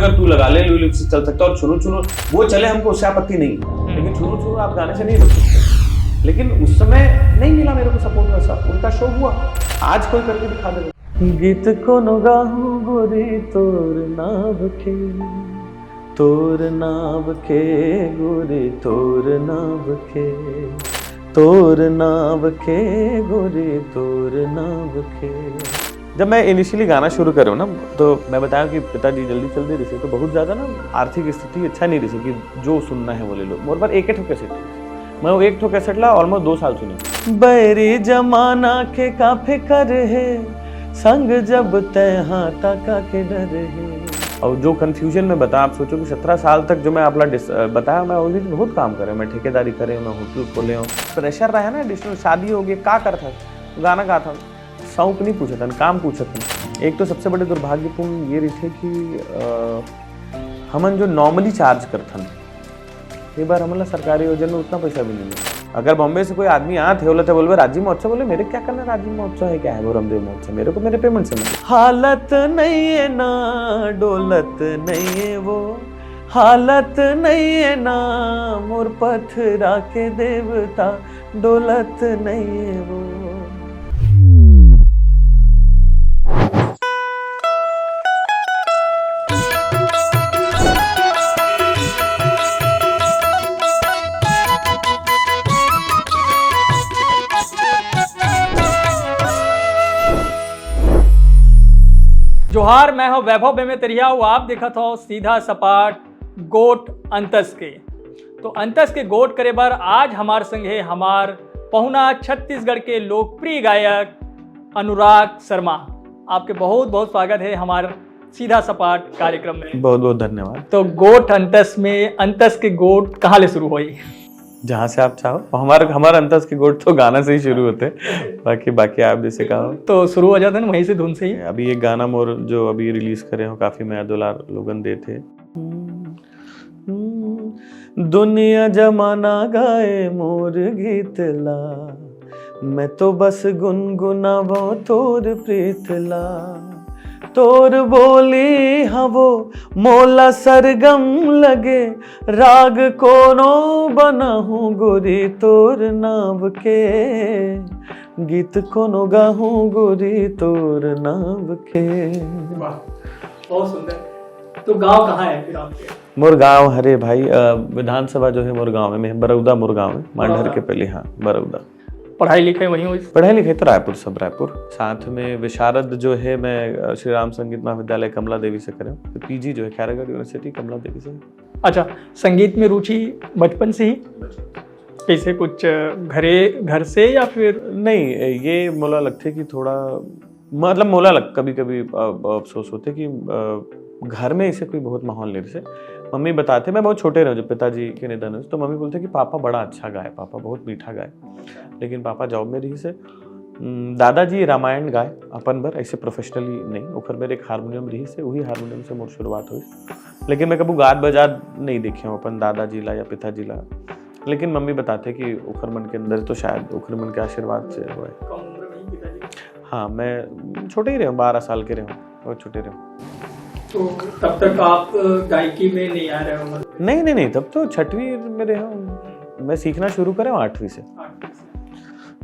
अगर तू लगा ले लिरिक्स से चल सकता है और छुरू छुरू वो चले हमको उससे आपत्ति नहीं है, लेकिन छुरू छुरू आप गाने से नहीं रोक सकते। लेकिन उस समय नहीं मिला मेरे को सपोर्ट वैसा, उनका शो हुआ, आज कोई करके दिखा दे। गीत को गाहूं गोरी तोर नाव के, तोर नाव के गोरी तोर नाव के, तोर नाव के गोरी तोर नाव के। जब मैं इनिशियली गाना शुरू करूँ ना तो मैं बताया कि पिताजी जल्दी चल दे रहे थे, तो बहुत ज़्यादा ना आर्थिक स्थिति अच्छा नहीं रही कि जो सुनना है वो ले लो। मोर पर एक ठो कैसेट, मैं वो एक ठो कैसेट ला ऑलमोस्ट 2 साल सुनी। बैरी जमाना के काफे कर है संग जब तय हाथा का के डर है। और जो कंफ्यूजन में बता, आप सोचो कि 17 साल तक जो मैं अपना बताया, मैं ऑलरेडी बहुत काम करे, मैं ठेकेदारी करे, मैं होटल खोले हूँ, प्रेशर रहा ना एडिशनल, शादी हो गई, का कर था गाना गा था, शौक नहीं पूछा था, काम पूछा था। एक तो सबसे बड़े दुर्भाग्यपूर्ण ये रही थे कि हमन जो नॉर्मली चार्ज करथन, कई बार हमला सरकारी योजना में उतना पैसा भी नहीं मिला। अगर बॉम्बे से कोई आदमी आते बोले राज्य महोत्सव, बोले मेरे क्या करना, राज्य महोत्सव है क्या है वो रामदेव महोत्सव, मेरे को मेरे पेमेंट से मिले। हालत नहीं है ना डोलत नहीं है वो, हालत नहीं है ना मोर पथरा के देवता, डोलत नहीं है वो। जोहार, मैं हूं वैभव बेमेतरिया, आप देखत हो सीधा सपाट गोट अंतस के। तो अंतस के गोट करे बर आज हमार संग है हमार पहुना छत्तीसगढ़ के लोकप्रिय गायक अनुराग शर्मा। आपके बहुत बहुत स्वागत है हमारे सीधा सपाट कार्यक्रम में। बहुत बहुत धन्यवाद। तो गोट अंतस में अंतस के गोट कहाँ ले शुरू हुई? जहाँ से आप चाहो। हमारा अंतस के गोट तो गाना से ही शुरू होते, बाकी आप जैसे कहो तो शुरू हो जाता है वहीं से, धुन से ही। अभी एक गाना मोर जो अभी रिलीज करे हो, काफी मैं दुलार लोगन दे थे। दुनिया जमाना गाए मोर गीत ला, मैं तो बस गुनगुनावो तोर प्रीत ला, तोर बोली हवो मोला सरगम लगे, राग कोनो बनाहूं गोरी तोर नाव के, गीत कोनो गाहूं गोरी तोर नाव के। वाह, बहुत सुंदर। तो गांव कहाँ है फिर आपके? मोर गाँव, हरे भाई विधानसभा जो है मोर गाँव में, बरौदा मोर गाँव है, मांडहर के पहले। हाँ, बरौदा। पढ़ाई लिखाई वहीं हुई? पढ़ाई लिखाई तो रायपुर, सब रायपुर। साथ में विशारद जो है मैं श्री राम संगीत महाविद्यालय कमला देवी से करे, पीजी जो है खैरागढ़ यूनिवर्सिटी कमला देवी से। अच्छा, संगीत में रुचि बचपन से ही? कैसे, कुछ घर से या फिर? नहीं, ये मोला लगते कि थोड़ा मतलब मोला लग कभी कभी अफसोस होते कि घर में इसे कोई बहुत माहौल नहीं रहे। मम्मी बताते, मैं बहुत छोटे रहे जब पिताजी के निधन हुए, तो मम्मी बोलते कि पापा बड़ा अच्छा गाए, पापा बहुत मीठा गाए, लेकिन पापा जॉब में रही से। दादाजी रामायण गाए अपन भर, ऐसे प्रोफेशनली नहीं, ओखर मेरे एक हारमोनियम रही से, वही हारमोनियम से मोर शुरुआत हुई। लेकिन मैं कभी गात बजात नहीं देखे हूँ अपन दादाजी ला या पिताजी ला, लेकिन मम्मी बताते कि ओखर मन के अंदर तो शायद ओखर मन के आशीर्वाद से हुआ है। हाँ, मैं छोटे ही रहे हूँ, 12 साल के रहे हूँ, बहुत छोटे रहे हूँ। तो तब तक आप गायकी में नहीं आ रहे हो? नहीं, तब तो 6वीं में रहे हूँ, मैं सीखना शुरू करे हूँ 8वीं से।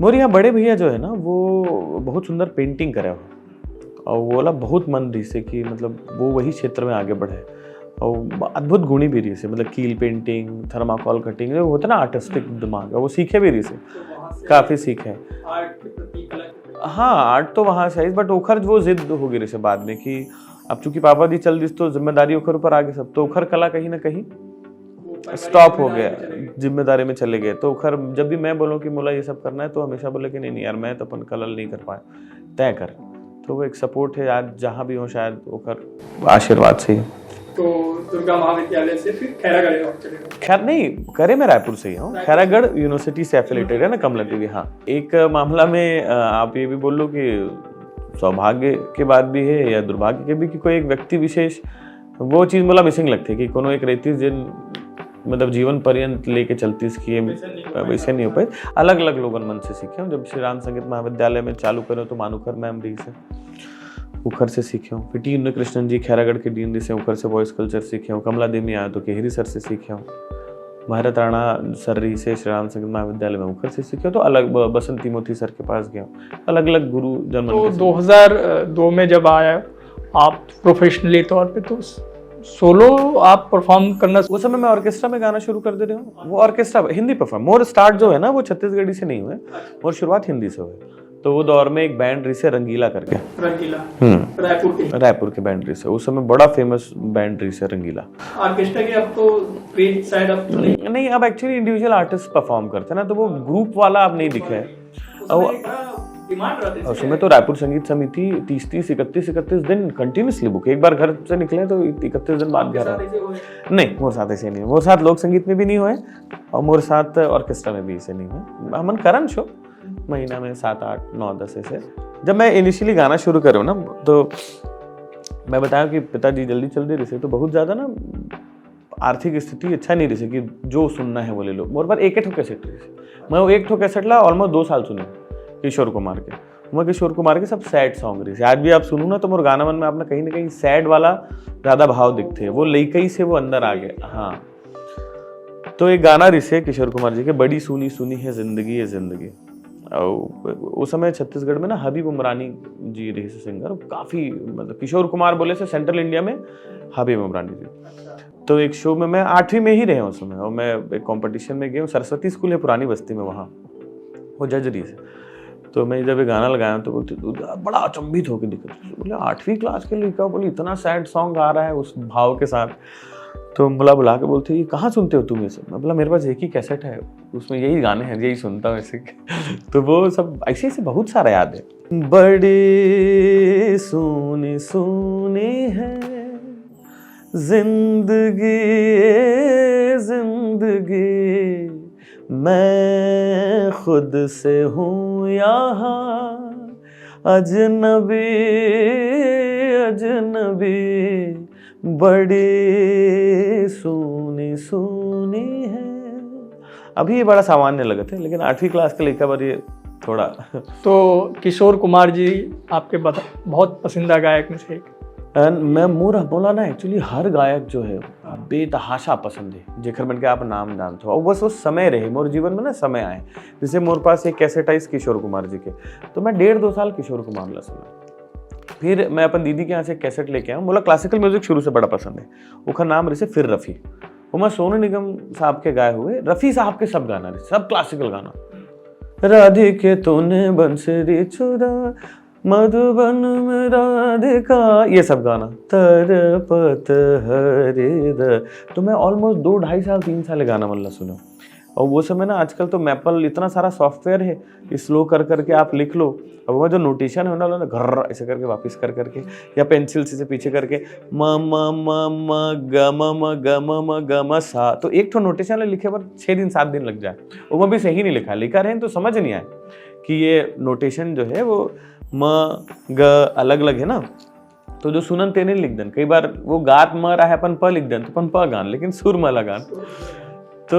मोर यहाँ बड़े भैया जो है ना, वो बहुत सुंदर पेंटिंग करे हो, और वो वाला बहुत मन रही से कि मतलब वो वही क्षेत्र में आगे बढ़े, और अद्भुत गुणी भी रही से, मतलब कील पेंटिंग, थर्माकोल कटिंग, जो होता है ना आर्टिस्टिक दिमाग, वो सीखे भी रही से, काफी सीखे। हाँ, आर्ट तो वहाँ से, बट ओखर वो जिद हो गई रही से बाद में कि अब चूंकि पापा जी चल दिस तो जिम्मेदारी ओखर ऊपर आ गई सब, तो ओखर कला कहीं ना कहीं स्टॉप हो गया, जिम्मेदारी में चले गए। तो ओखर जब भी मैं बोलूँ कि मोला ये सब करना है, तो हमेशा बोले कि नहीं यार, मैं तो अपन कला नहीं कर पाए, तय कर। तो वो एक सपोर्ट है आज जहाँ भी हो, शायद ओखर आशीर्वाद से ही। तो दुर्गा महाविद्यालय से फिर खैरागढ़? खैर नहीं करे, मैं रायपुर से ही हूँ, खैरागढ़ यूनिवर्सिटी से एफिलेटेड है ना कमला देवी। हाँ, एक मामला में आप ये भी बोल लो कि सौभाग्य के बाद भी है या दुर्भाग्य के भी, कि कोई एक व्यक्ति विशेष वो चीज मला मिसिंग लगती है कि कोनो एक रहती जिन मतलब जीवन पर्यंत लेके चलती, इसकी वैसे नहीं हो पाई। अलग अलग लोगों मन से सीखे। जब श्री राम संगीत महाविद्यालय में चालू करो तो मानुकर मैम रही से, उखर से सीखे हूँ। फिर टी उन्नीकृष्णन जी खैरागढ़ के डीन से उखर से वॉइस कल्चर सीखे हूँ। कमला देवी आया तो केहरी सर से सीखे हूँ। भारत राणा सर से श्री राम संगीत महाविद्यालय में उखर से सीखे, तो अलग बसंत तिमोथी सर के पास गया हूँ। अलग अलग गुरु जन। तो 2002 में जब आया आप प्रोफेशनली तौर पे, तो सोलो आप परफॉर्म करना, उस समय मैं ऑर्केस्ट्रा में गाना शुरू कर दे रहा हूँ। वो ऑर्केस्ट्रा हिंदी परफॉर्म, मोर स्टार्ट जो है ना वो छत्तीसगढ़ी से नहीं हुए, और शुरुआत हिंदी से हुई। तो वो दौर में एक बैंड रही से रंगीला करके, रायपुर के बैंड रही से, उस समय बड़ा फेमस बैंड रही से रंगीला। ऑर्केस्ट्रा के अब तो पेज साइड अब तो नहीं, अब एक्चुअली इंडिविजुअल आर्टिस्ट परफॉर्म करते हैं ना, तो वो ग्रुप वाला अब नहीं दिखा है। और उसमें तो रायपुर संगीत समिति 30 31 दिन कंटिन्यूसली बुक, एक बार घर से निकले तो 31 दिन बाद घर आए। नहीं, मोर साथ ऐसे नहीं, मोर साथ लोक संगीत में भी नहीं हुए, और मोर साथ ऑर्केस्ट्रा में भी ऐसे नहीं हुए। हमन करन शो महीना में 7 8 9 10 ऐसे। जब मैं इनिशियली गाना शुरू करूँ ना, तो मैं बताया कि पिताजी जल्दी चल दे रहे, तो बहुत ज़्यादा ना आर्थिक स्थिति अच्छा नहीं रही कि जो सुनना है वो ले लो। मोर पर एक ठो कैसेट रही, मैं वो एक ठो कैसेट ला ऑलमोस्ट 2 साल सुनी किशोर कुमार के। मैं किशोर कुमार के सब सैड सॉन्ग रही, आज भी आप सुनू ना तो मोर गाना मन में आपने कहीं ना कहीं सैड वाला ज़्यादा भाव दिखते हैं, वो लईकई से वो अंदर आ गए। हाँ, तो एक गाना रही से किशोर कुमार जी के, बड़ी सुनी सुनी है जिंदगी है जिंदगी। और उस समय छत्तीसगढ़ में ना हबीब उमरानी जी रहे से सिंगर, काफ़ी मतलब किशोर कुमार बोले से सेंट्रल इंडिया में हबीब उमरानी जी। तो एक शो में मैं 8वीं में ही रहे उस समय, और मैं एक कंपटीशन में गया हूँ, सरस्वती स्कूल है पुरानी बस्ती में, वहाँ वो जज रही से। तो मैं जब ये गाना लगाया तो बोलती बड़ा अचंभित होकर दिखा, बोले 8वीं क्लास के लड़का, बोले इतना सैड सॉन्ग आ रहा है उस भाव के साथ। तो बुला के बोलते ये कहाँ सुनते हो तुम ये सब? मैं बोला मेरे पास एक ही कैसेट है, उसमें यही गाने हैं, यही सुनता हूँ ऐसे। तो वो सब ऐसे ऐसे बहुत सारा याद है। बड़ी सोनी सोनी है जिंदगी जिंदगी, मैं खुद से हूँ यहाँ अजनबी अजनबी, बड़ी सोनी सोनी है। अभी ये बड़ा सामान्य लगता है, लेकिन 8वीं क्लास के लड़का पर ये थोड़ा। तो किशोर कुमार जी आपके बहुत पसंदीदा गायक में से एक। मैं मोर बोला ना, एक्चुअली हर गायक जो है बेतहाशा पसंद है, जेकर बन के आप नाम जानते हो, और बस वो समय रहे मोर जीवन में ना, समय आए। जैसे मोर पास एक कैसेट आई किशोर कुमार जी के, तो मैं 1.5-2 साल किशोर कुमार ला सुना। फिर मैं अपन दीदी के यहाँ से कैसेट लेके आया, बोला क्लासिकल म्यूजिक शुरू से बड़ा पसंद है, उसका नाम रहे फिर रफ़ी, वो मैं सोनू निगम साहब के गाए हुए, रफ़ी साहब के सब गाना रहे, सब क्लासिकल गाना। राधिके तूने बंसुरी चुरा मधुबन में राधिका, ये सब गाना तरपत हरिद। तो मैं ऑलमोस्ट 2-2.5 साल 3 साल गाना मल्ला सुना। और वो समय ना, आजकल तो मैपल इतना सारा सॉफ्टवेयर है, स्लो कर करके आप लिख लो, अब वो जो नोटेशन है ना घर ऐसे करके वापस कर करके, या पेंसिल से पीछे करके म म म म ग म ग म ग म सा, तो एक तो नोटेशन लिखे पर 6 दिन 7 दिन लग जाए, वो भी सही नहीं लिखा, लिखा रहे तो समझ नहीं आए कि ये नोटेशन जो है वो म ग अलग अलग है ना। तो जो सुनन तेने लिख देन, कई बार वो गात म रहा है अपन प लिख देन, तो अपन प गान, लेकिन सुर म लगान। तो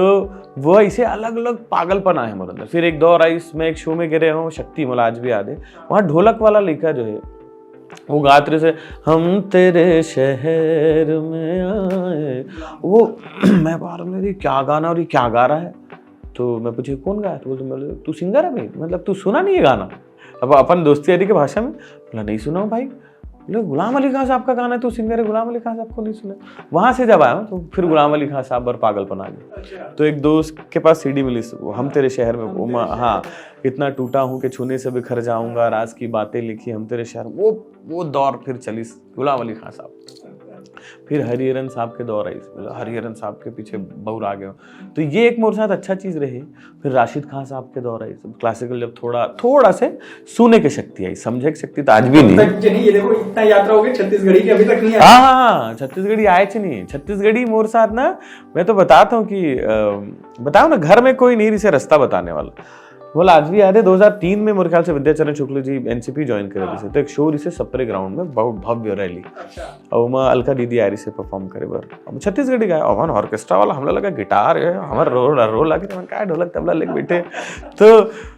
वो ऐसे अलग अलग पागलपन आए हमारे अंदर। फिर एक दौर आई, मैं एक शो में गिरे हूँ शक्ति, मला आज भी याद है, वहाँ ढोलक वाला लिखा जो है वो गात रहे से, हम तेरे शहर में आए, वो मैं बार मेरी क्या गाना और ये क्या गा रहा है। तो मैं पूछे कौन गाया, तो बोलते तू सिंगर है भाई, मतलब तू सुना नहीं है गाना? अब अपन दोस्ती यारी की भाषा में, बोला नहीं सुना हूँ भाई। बोले गुलाम अली खान साहब का गाना है, तू सिंगर है, गुलाम अली खान साहब को नहीं सुना? वहाँ से जब आया तो फिर गुलाम अली खान साहब पर पागलपन आ गया। तो एक दोस्त के पास सीडी मिली, हम तेरे शहर में, वो हाँ, इतना टूटा हूँ कि छूने से बिखर जाऊंगा, राज की बातें लिखी हम तेरे शहर, वो दौर फिर चली गुलाम अली खान साहब। फिर हरिहरन साहब के दौर आई, हरिहरन साहब के पीछे बहुत आ गए, तो ये एक मोर साथ अच्छा चीज़ रही। फिर राशिद खान साहब के दौर आई, सब क्लासिकल, जब थोड़ा से सुने की शक्ति आई, समझे की शक्ति तो आज भी नहीं। ये देखो इतना यात्रा हो गई छत्तीसगढ़ी की, अभी तक नहीं आई। हाँ, छत्तीसगढ़ी आए च नहीं। छत्तीसगढ़ी मोर साथ ना, मैं तो बताता हूँ कि बताओ ना, घर में कोई नहीं इसे रास्ता बताने वाला। बोला आज भी याद है 2003 में मेरे ख्याल से विद्याचरण शुक्ल जी एनसीपी ज्वाइन करे थे, तो एक शो इसे सप्रे ग्राउंड में बहुत भव्य रैली, और मैं अलका दीदी आ रही से परफॉर्म करे बार, अब छत्तीसगढ़ी गाया, और ऑर्केस्ट्रा वाला हमला लगा गिटार है, हमारे रोल लगे, क्या ढोलक तबला लेके बैठे। तो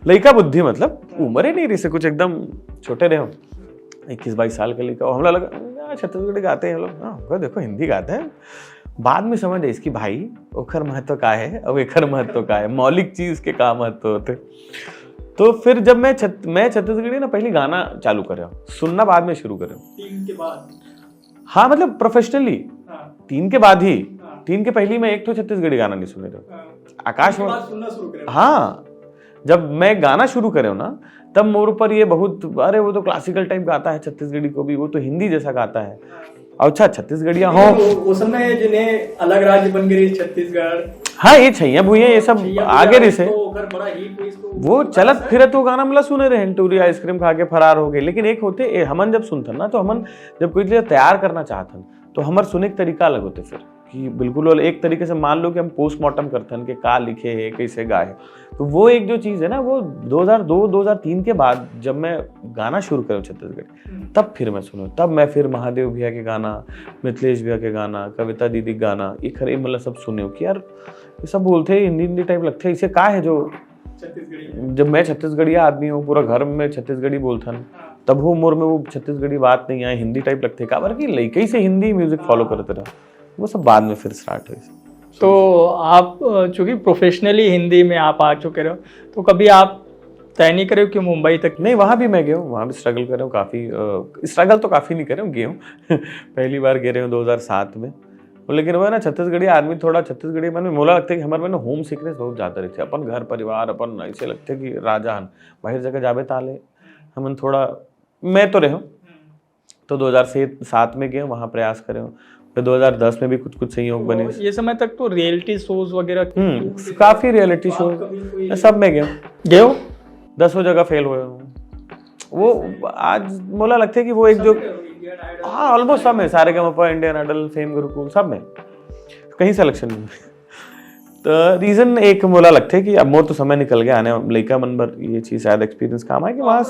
लड़का बुद्धि, मतलब उम्र ही नहीं रही से, कुछ एकदम छोटे रहे। 21-22 साल का लड़का, हमला लगा यार छत्तीसगढ़ी गाते हैं लोग, हाँ देखो हिंदी गाते हैं। बाद में समझ आई इसकी भाई ओखर महत्व का है और एखर महत्व का है, मौलिक चीज के का महत्व होते। तो फिर जब मैं छत्तीसगढ़ी ना पहले गाना चालू करे, सुनना बाद में शुरू करे। 3 के बाद? हाँ मतलब प्रोफेशनली। हाँ। 3 के बाद ही। हाँ। 3 के पहले मैं एक तो छत्तीसगढ़ी गाना नहीं सुने थे। आकाश में सुनना शुरू करे? हाँ, जब मैं गाना शुरू करे ना तब मोर ऊपर ये बहुत, अरे वो तो क्लासिकल टाइप गाता है छत्तीसगढ़ी को भी, वो तो हिंदी जैसा गाता है। अच्छा छत्तीसगढ़िया हो उस समय जिन्हें अलग राज्य बन गई छत्तीसगढ़, हाँ ये छैया भूया ये सब आगे रही से वो चलत फिरत वो गाना मतलब सुने रहे, टूरी आइसक्रीम खा के फरार हो गए। लेकिन एक होते हमन जब सुनथन ना, तो हमन जब कोई चीज तैयार करना चाहतन तो हमार सुने के तरीका अलग होते फिर कि बिल्कुल एक तरीके से मान लो कि हम पोस्टमार्टम करथन कि का लिखे है कैसे गाए। तो वो एक जो चीज है ना, वो 2002-2003 के बाद जब मैं गाना शुरू करूँ छत्तीसगढ़, तब फिर मैं सुनूँ, तब मैं फिर महादेव भैया के गाना, मिथिलेश भैया के गाना, कविता दीदी के गाना, ये खरे मतलब सब सुने कि यार ये सब बोलते हिंदी टाइप लगते, इसे का है जो जब मैं छत्तीसगढ़िया आदमी हूँ, पूरा घर में छत्तीसगढ़ी बोलथन, तब वो मोर में वो छत्तीसगढ़ी बात नहीं आए, हिंदी टाइप लगते का कि लड़के से हिंदी म्यूजिक फॉलो करते रहा, वो सब बाद में फिर स्टार्ट हुई। तो आप चूंकि प्रोफेशनली हिंदी में आप आ चुके रहो, तो कभी आप तय नहीं करे कि मुंबई तक? नहीं, वहाँ भी मैं गया हूँ, वहाँ भी स्ट्रगल कर रहा हूँ काफ़ी, स्ट्रगल तो काफ़ी नहीं कर रहा हूँ, गया हूँ पहली बार गए रहे हूँ 2007 में। लेकिन वो ना छत्तीसगढ़ी आदमी थोड़ा छत्तीसगढ़ी मन में मोला लगता है कि हमारे में होम सिकनेस बहुत ज़्यादा रहती है, अपन घर परिवार अपन ऐसे लगते है कि राजा हन, बाहर जगह जाबे ताले हमन थोड़ा, मैं तो रहे तो 2007 में गए वहाँ प्रयास करे हूँ, फिर 2010 में भी कुछ संयोग बने। ये समय तक तो रियलिटी शोज वगैरह काफ़ी रियलिटी शो सब में गए हो, 10 जगह फेल हुए हूँ। वो आज मोला लगता है कि वो एक जो हाँ ऑलमोस्ट सब में, सारेगामापा, इंडियन आइडल, फेम गुरुकुल सब में कहीं सिलेक्शन नहीं। तो रीजन एक मोला लगता है कि अब मोर तो समय निकल गया आने लड़का मन पर ये चीज शायद एक्सपीरियंस काम आए कि वहाँ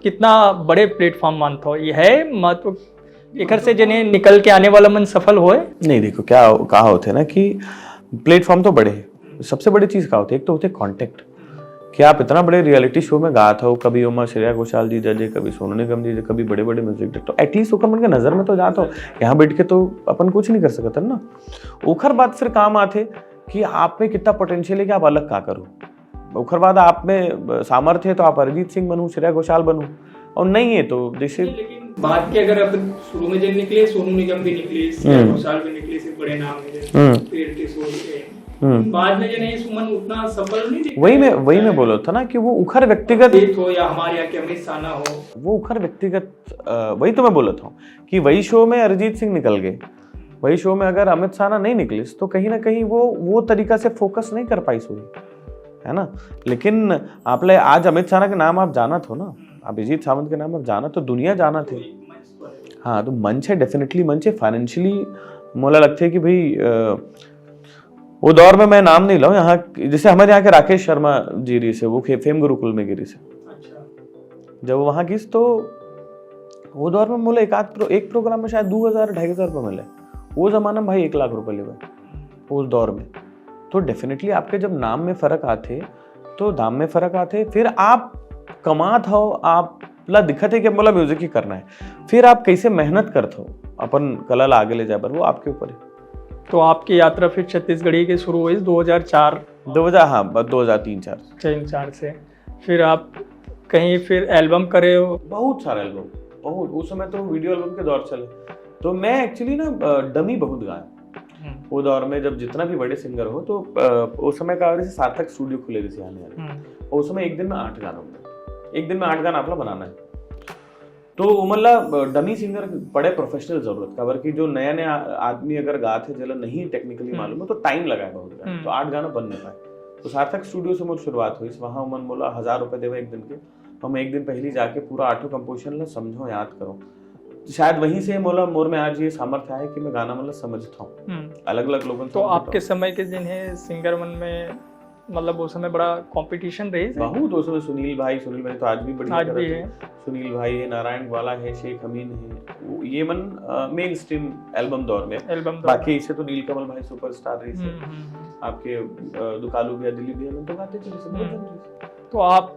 कितना बड़े प्लेटफॉर्म मानता हो ये है महत्व एकर से जिन्हें निकल के आने वाला मन सफल होए? नहीं देखो क्या कहा होते ना कि प्लेटफॉर्म तो बड़े है, सबसे बड़ी चीज क्या होती है, एक तो होते कॉन्टेक्ट कि आप इतना बड़े रियलिटी शो में गा था, कभी उमा श्रेया घोषाल जी जजे, कभी सोनू निगम जी, कभी बड़े बड़े म्यूजिक डायरेक्टर, एटलीस्ट ओकर मन के नजर में तो जाता हो, यहाँ बैठ के तो अपन कुछ नहीं कर सकते ना। ओखर बात फिर काम आते कि आप में कितना पोटेंशियल है कि आप अलग का करो, ओखर बाद आप में सामर्थ्य है तो आप अरिजीत सिंह बनूं, श्रेया घोषाल बनूं, और नहीं है तो जैसे बात के अगर अपन शुरू में जब निकले सोनू निगम भी निकले, श्रेया घोषाल भी निकले, सिर्फ बड़े नाम है रियलिटी शो, बाद में जो नहीं सुमन उतना सफल नहीं थी। वही मैं बोला था ना कि वो उखर व्यक्तिगत हो या हमारे यहाँ के अमित साना हो, वो उखर व्यक्तिगत, वही तो मैं बोला था कि वही शो में अरिजीत सिंह निकल गए, वही शो में अगर अमित साना नहीं निकले तो कहीं ना कहीं वो तरीका से फोकस नहीं कर पाई सोई, है ना। लेकिन आप आज अमित साना के नाम आप जाना थो ना, अभिजीत सावंत के नाम आप जाना तो दुनिया जाना थे। हाँ तो मंच है, डेफिनेटली मंच है, फाइनेंशियली मोला लगता है कि भाई वो दौर में मैं नाम नहीं लाऊं, यहाँ जैसे हमारे यहाँ के राकेश शर्मा जी रही से, वो फेम गुरुकुल में गिरी से, जब वो वहाँ गिस तो वो दौर में मोला एक प्रोग्राम में शायद 2,000-2,500 रुपये मिले, वो जमाना में भाई 1 लाख रुपए ले उस दौर में। तो डेफिनेटली आपके जब नाम में फर्क आते तो दाम में फर्क आते, फिर आप कमात हो, आप ला दिखत है कि मोला म्यूजिक ही करना है, फिर आप कैसे मेहनत करते हो अपन कला ला आगे ले जाए पर वो आपके ऊपर है। तो आपकी यात्रा फिर छत्तीसगढ़ी की शुरू हुई 2004 हाँ 2003-4 से, फिर आप कहीं फिर एल्बम करे हो? बहुत सारे एल्बम, बहुत, उस समय तो वीडियो एल्बम के दौर चले, तो मैं एक्चुअली ना डमी बहुत गाया वो दौर में, जब जितना भी बड़े सिंगर हो तो उस समय का सार्थक स्टूडियो खुले रही आने, उस समय एक दिन में 8 गाना अपना बनाना है, तो मतलब डमी सिंगर बड़े प्रोफेशनल जरूरत का, कि जो नया आदमी अगर गाते जला नहीं टेक्निकली मालूम है तो टाइम लगा है बहुत, तो 8 गाना बन नहीं पाए। तो सार्थक स्टूडियो से मुझे शुरुआत हुई, वहाँ मन बोला 1,000 रुपए देवे एक दिन के, हम एक दिन पहले जाके पूरा 8 कंपोजिशन ला समझो, याद करो, शायद वहीं से मोर में आज ये सामर्थ्य है कि मैं गाना मतलब समझता हूँ अलग अलग लोगों। तो आपके समय के जिन्हें सिंगर मन में मतलब उस समय बड़ा कंपटीशन रही बहुत, उस समय सुनील भाई तो आज भी बड़ी है, सुनील भाई है, नारायण वाला है, शेख अमीन है, ये मन मेन स्ट्रीम एल्बम दौर में, बाकी इसे तो नीलकमल भाई सुपरस्टार रही से, आपके दुकालू भैया, दिलीप भैया तो गाते थे। तो आप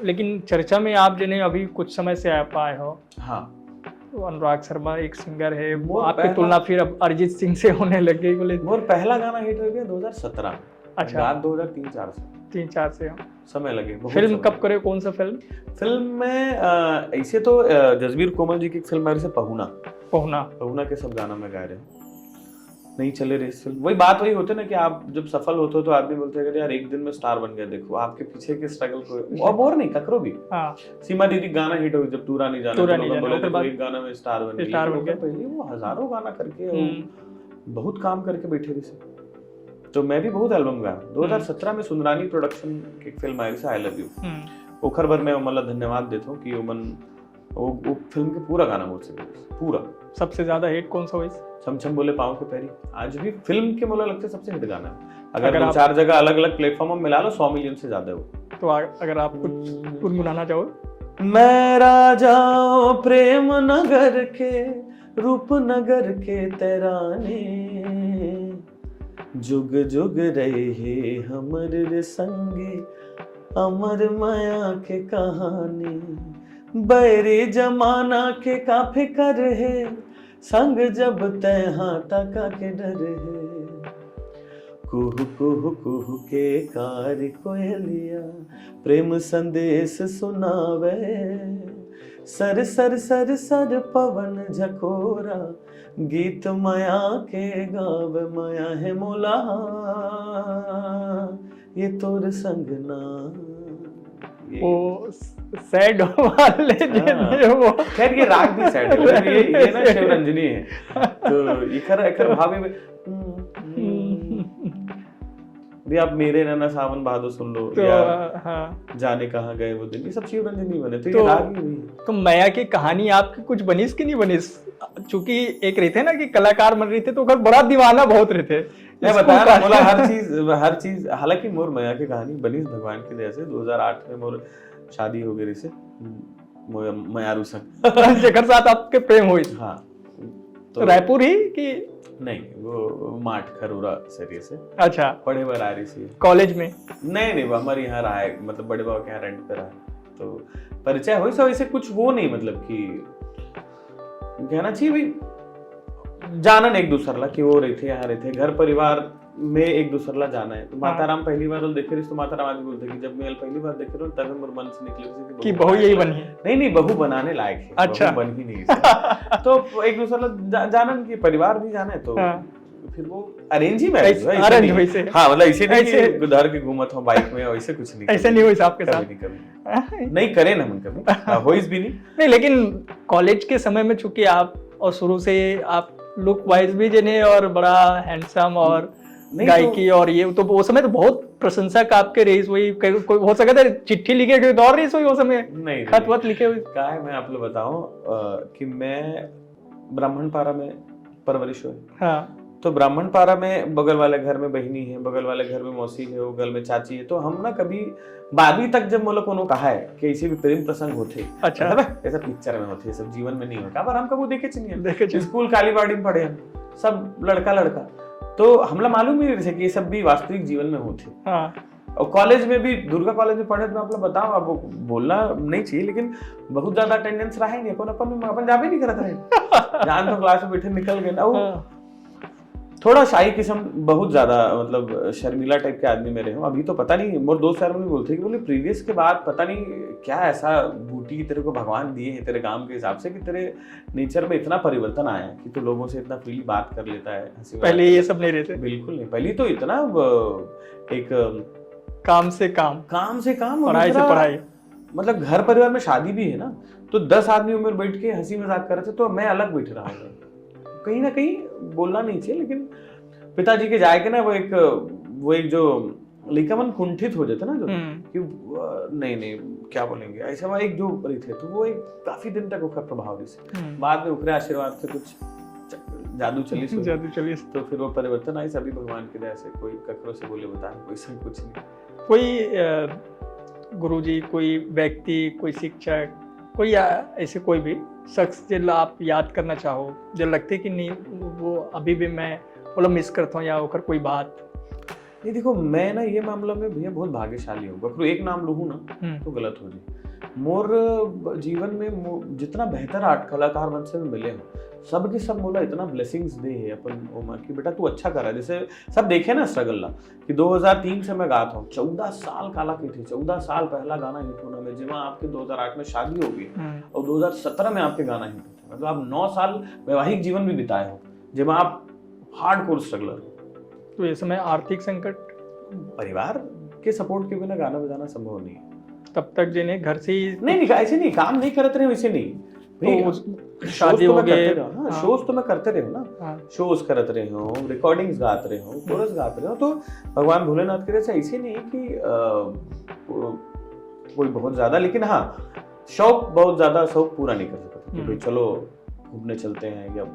लेकिन चर्चा में आप जिन्हें अभी कुछ समय से आप आए हो, हाँ, तो अनुराग शर्मा एक सिंगर है, वो मोर आपकी पहला- तुलना फिर अब अरिजीत सिंह से होने लगी बोले। मोर पहला गाना हिट हो गया 2017 में। अच्छा। रात 2003-4 से 3-4 से हो। समय लगे बहुत फिल्म समय कब करे, कौन सा फिल्म? फिल्म में ऐसे तो जसबीर कोमल जी की एक फिल्म आई से पहुना पहुना के सब गाना में गा रहे हैं। नहीं चले रही फिल्म। वही बात वही होते ना कि आप जब सफल होते हो तो आदमी बोलते हैं कि यार एक दिन में स्टार बन गया, देखो आपके पीछे के स्ट्रगल को। अब और नहीं ककरो भी। हाँ। सीमा दीदी गाना हिट हो जब तूरा नहीं जाना, तूरा तो नहीं लोग जाना, बोले उसके देखो बाद एक गाना में स्टार बन स्टार बन गया। पहले वो हजारों गाना करके बहुत काम करके बैठे रही से। तो मैं भी बहुत एल्बम गाया। 2017 में सुंदरानी प्रोडक्शन की एक फिल्म आई से आई लव यू, ओखर भर में मतलब धन्यवाद देता हूँ कि वो फिल्म के पूरा गाना मुझसे पूरा। सबसे ज्यादा हिट कौन सा हुई? छम छम बोले पाँव के पैरी आज भी फिल्म के मुझे लगता है सबसे हिट गाना है। अगर आप 4 जगह अलग अलग प्लेटफॉर्म में मिला लो 100 मिलियन से ज्यादा हो। तो अगर आप कुछ गुनगुनाना चाहो। मैं राजा प्रेम नगर के रूपनगर के तराने, जुग जुग रहे हमर संगे अमर माया के कहानी, बैरे जमाना के काफे कर है संग जब तैहा तका के डर है, कुहु कुहु कुहु के कार कोयलिया प्रेम संदेश सुनावे, सर सर सर सर पवन झकोरा गीत माया के गाव, माया है मोला ये तोर संग ना। वो सैड वाले जिन्हें वो खैर ये राग भी सैड है, ये ना शिवरंजनी है, तो इखर भाभी में भी आप मेरे नैना सावन बहादुर सुन लो, तो या हाँ। जाने कहाँ गए वो दिन, ये सब शिवरंजनी बने। तो तो ये राग ही नहीं है। तो माया की कहानी आपकी कुछ बनिस कि नहीं बनिस? चूंकि एक रहते ना कि कलाकार बन रहे थे तो बड़ा दीवाना बहुत रहते। मैं बताया ना, बोला हर चीज हालांकि मोर माया की कहानी बनी भगवान की दया से। 2008 में मोर शादी हो गई से मयारू संग जेकर साथ आपके प्रेम हुई। हाँ, तो रायपुर ही कि नहीं, वो माठ खरोरा शरीर से। अच्छा, बड़े बार आ रही थी कॉलेज में? नहीं वो हमारे यहाँ रहा है, मतलब बड़े बाबा के यहाँ रेंट पे रहा, तो परिचय हुई। सब ऐसे कुछ वो नहीं, मतलब कि कहना चाहिए भाई जानन एक दूसरला कि वो रहे थे यहाँ रहे थे, घर परिवार में एक दूसरला जाना है। तो माता राम पहली बार देखे रही तो माता राम आज बोलते कि जब मैं पहली बार देखे रहा तब मेरे मन से निकले कि बहू यही बनी है। नहीं बहू बनाने लायक है। अच्छा, बन ही नहीं तो एक दूसरा जानन की परिवार भी जाना है, तो फिर वो अरेंज ही मैरिज है। अरेंज हुई से? हाँ, मतलब इसी नहीं कि घर की घूमत हो बाइक में, ऐसे कुछ नहीं। ऐसे नहीं हुई आपके साथ? कभी नहीं करे ना मन कभी, होइस भी नहीं। लेकिन कॉलेज के समय में चूंकि आप और शुरू से आप लुक वाइज भी जने और बड़ा हैंडसम और गायकी और ये, तो वो समय तो बहुत प्रशंसक आपके रही हुई। कोई हो सकता है चिट्ठी लिखे कोई दौर रही हुई वो समय? नहीं, खत वत लिखे हुए? क्या है, मैं आप लोग बताऊं कि मैं ब्राह्मणपारा में परवरिश हुई। हाँ। तो ब्राह्मणपारा में बगल वाले घर में बहनी है, बगल वाले घर में मौसी है, बगल में चाची है। तो हम ना कभी 12वीं तक जब मोलो कोनो कहा है कि ऐसे भी प्रेम प्रसंग होते, अच्छा, ऐसा पिक्चर में होते, सब जीवन में नहीं होता, पर हम कभी देखे चाहिए। स्कूल कालीबाड़ी में पढ़े हम सब लड़का, तो हमला मालूम ही नहीं रहे कि ये सब भी वास्तविक जीवन में होते। हाँ। और कॉलेज में भी दुर्गा कॉलेज में पढ़े तो आप लोग बताओ, आपको बोलना नहीं चाहिए लेकिन बहुत ज्यादा अटेंडेंस रहा ही नहीं, अपन जा भी नहीं करत रहे जान तो क्लास में बैठे निकल गए ना। थोड़ा शाही किस्म, बहुत ज्यादा मतलब शर्मिला टाइप के आदमी में रहे हूँ। अभी तो पता नहीं, मोर दोस्त यार मुझे बोलते कि बोले प्रीवियस के बाद पता नहीं क्या ऐसा बूटी तेरे को भगवान दिए है तेरे काम के हिसाब से कि तेरे नेचर में इतना परिवर्तन आया कि तू लोगों से इतना फ्रीली बात कर लेता है। पहले ये सब नहीं रहते? बिल्कुल नहीं, पहले तो इतना एक काम से काम, पढ़ाई से पढ़ाई, मतलब घर परिवार में शादी भी है ना, तो 10 आदमी उम्र बैठ के हंसी मजाक कर रहे थे, तो मैं अलग बैठ रहा हूँ। कहीं ना कहीं बोलना नहीं चाहिए, लेकिन पिताजी के जाए के ना वो एक जो लिखा कुंठित हो जाता ना, जो कि नहीं क्या बोलेंगे ऐसा, वह एक जो रही थे, तो वो एक काफी दिन तक उखर प्रभाव रही से। बाद में उखरे आशीर्वाद से कुछ जादू चली तो फिर वो परिवर्तन आई। सभी भगवान की दया से, कोई ककरों से बोले बताए, कोई सब कुछ नहीं। कोई गुरुजी, कोई व्यक्ति, कोई शिक्षक, कोई ऐसे कोई भी शख्स जो आप याद करना चाहो, जो लगते कि नहीं वो अभी भी मैं मतलब मिस करता हूँ, या होकर कोई बात? नहीं देखो, मैं ना ये मामला में भैया बहुत भाग्यशाली हूँ। अगर एक नाम लूँ ना तो गलत हो जाए। मोर जीवन में जितना बेहतर आर्ट कलाकार मन से मिले हो, सब के सब मोला इतना ब्लेसिंग्स दे है अपन ओमा कि बेटा तू अच्छा करा। जैसे सब देखे ना स्ट्रगल ला कि 2003 से मैं गाता हूँ, 14 साल काला की थी, 14 साल पहला गाना हिट होना में, जिमा आपके 2008 में शादी हो गई और 2017 में आपके गाना हिट होता, मतलब आप 9 साल वैवाहिक जीवन भी बिताए हो जिमा आप हार्डकोर स्ट्रगलर हो। तो ये समय आर्थिक संकट, परिवार के सपोर्ट के बिना गाना बजाना संभव नहीं है। तब तक जिन्हें घर से ही नहीं ऐसे नहीं, काम नहीं करते रहे वैसे नहीं, तो शादी हो गए, शोज तो मैं करते रहे ना, शोज करते रहे हो, रिकॉर्डिंग्स गाते रहे हो, कोरस गाते रहे हो। तो भगवान भोलेनाथ के जैसे ऐसे नहीं कि कोई बहुत ज्यादा, लेकिन हाँ शौक बहुत ज्यादा शौक पूरा नहीं कर सकता कि भाई चलो घूमने चलते हैं या